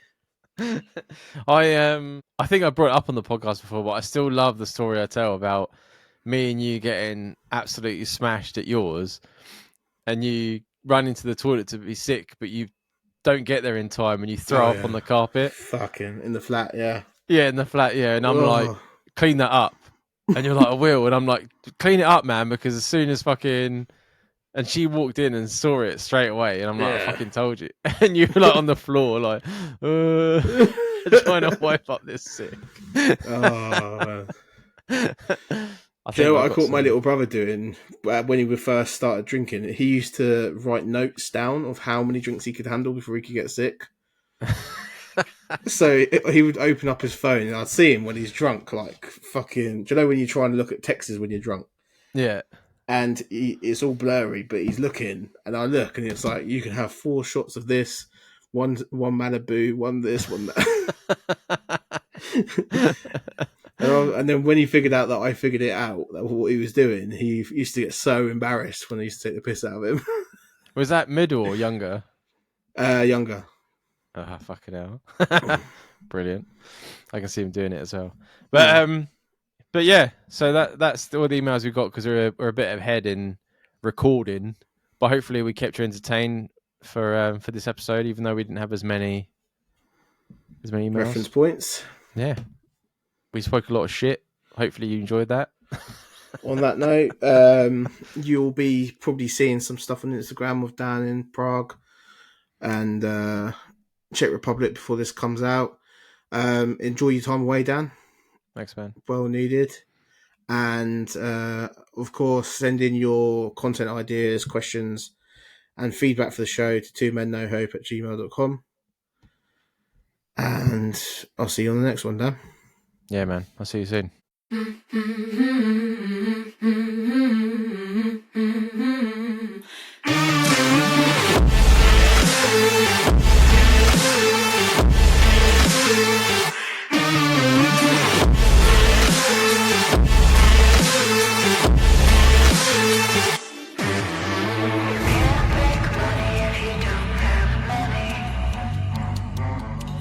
I think I brought it up on the podcast before, but I still love the story I tell about me and you getting absolutely smashed at yours, and you run into the toilet to be sick, but you don't get there in time and you throw up on the carpet. Fucking in the flat, yeah. Yeah, in the flat, yeah. And I'm like, Oh, clean that up. And you're like, I will. And I'm like, clean it up, man, because as soon as fucking. And she walked in and saw it straight away. And I'm like, I yeah. fucking told you. And you were like on the floor, like, trying to wipe up this sick. Oh, man. I Do you think know I what I got caught my some. little brother doing when he first started drinking? He used to write notes down of how many drinks he could handle before he could get sick. So he would open up his phone and I'd see him when he's drunk, like fucking. Do you know when you try and look at texts when you're drunk? Yeah. And it's all blurry, but he's looking, and I look, and it's like you can have 4 shots of this, one Malibu, one this, one that. And then when he figured out that I figured it out, that what he was doing, he used to get so embarrassed when I used to take the piss out of him. Was that middle or younger? Younger. Oh, fucking hell. Brilliant. I can see him doing it as well. Yeah. But yeah, so that's all the emails we got because we're a bit ahead in recording, but hopefully we kept you entertained for this episode, even though we didn't have as many emails. Reference points. Yeah, we spoke a lot of shit. Hopefully you enjoyed that. On that note, you'll be probably seeing some stuff on Instagram of Dan in Prague and Czech Republic before this comes out. Enjoy your time away, Dan. Thanks, man. Well needed. And of course, send in your content ideas, questions, and feedback for the show to twomennohope@gmail.com. And I'll see you on the next one, Dan. Yeah, man. I'll see you soon.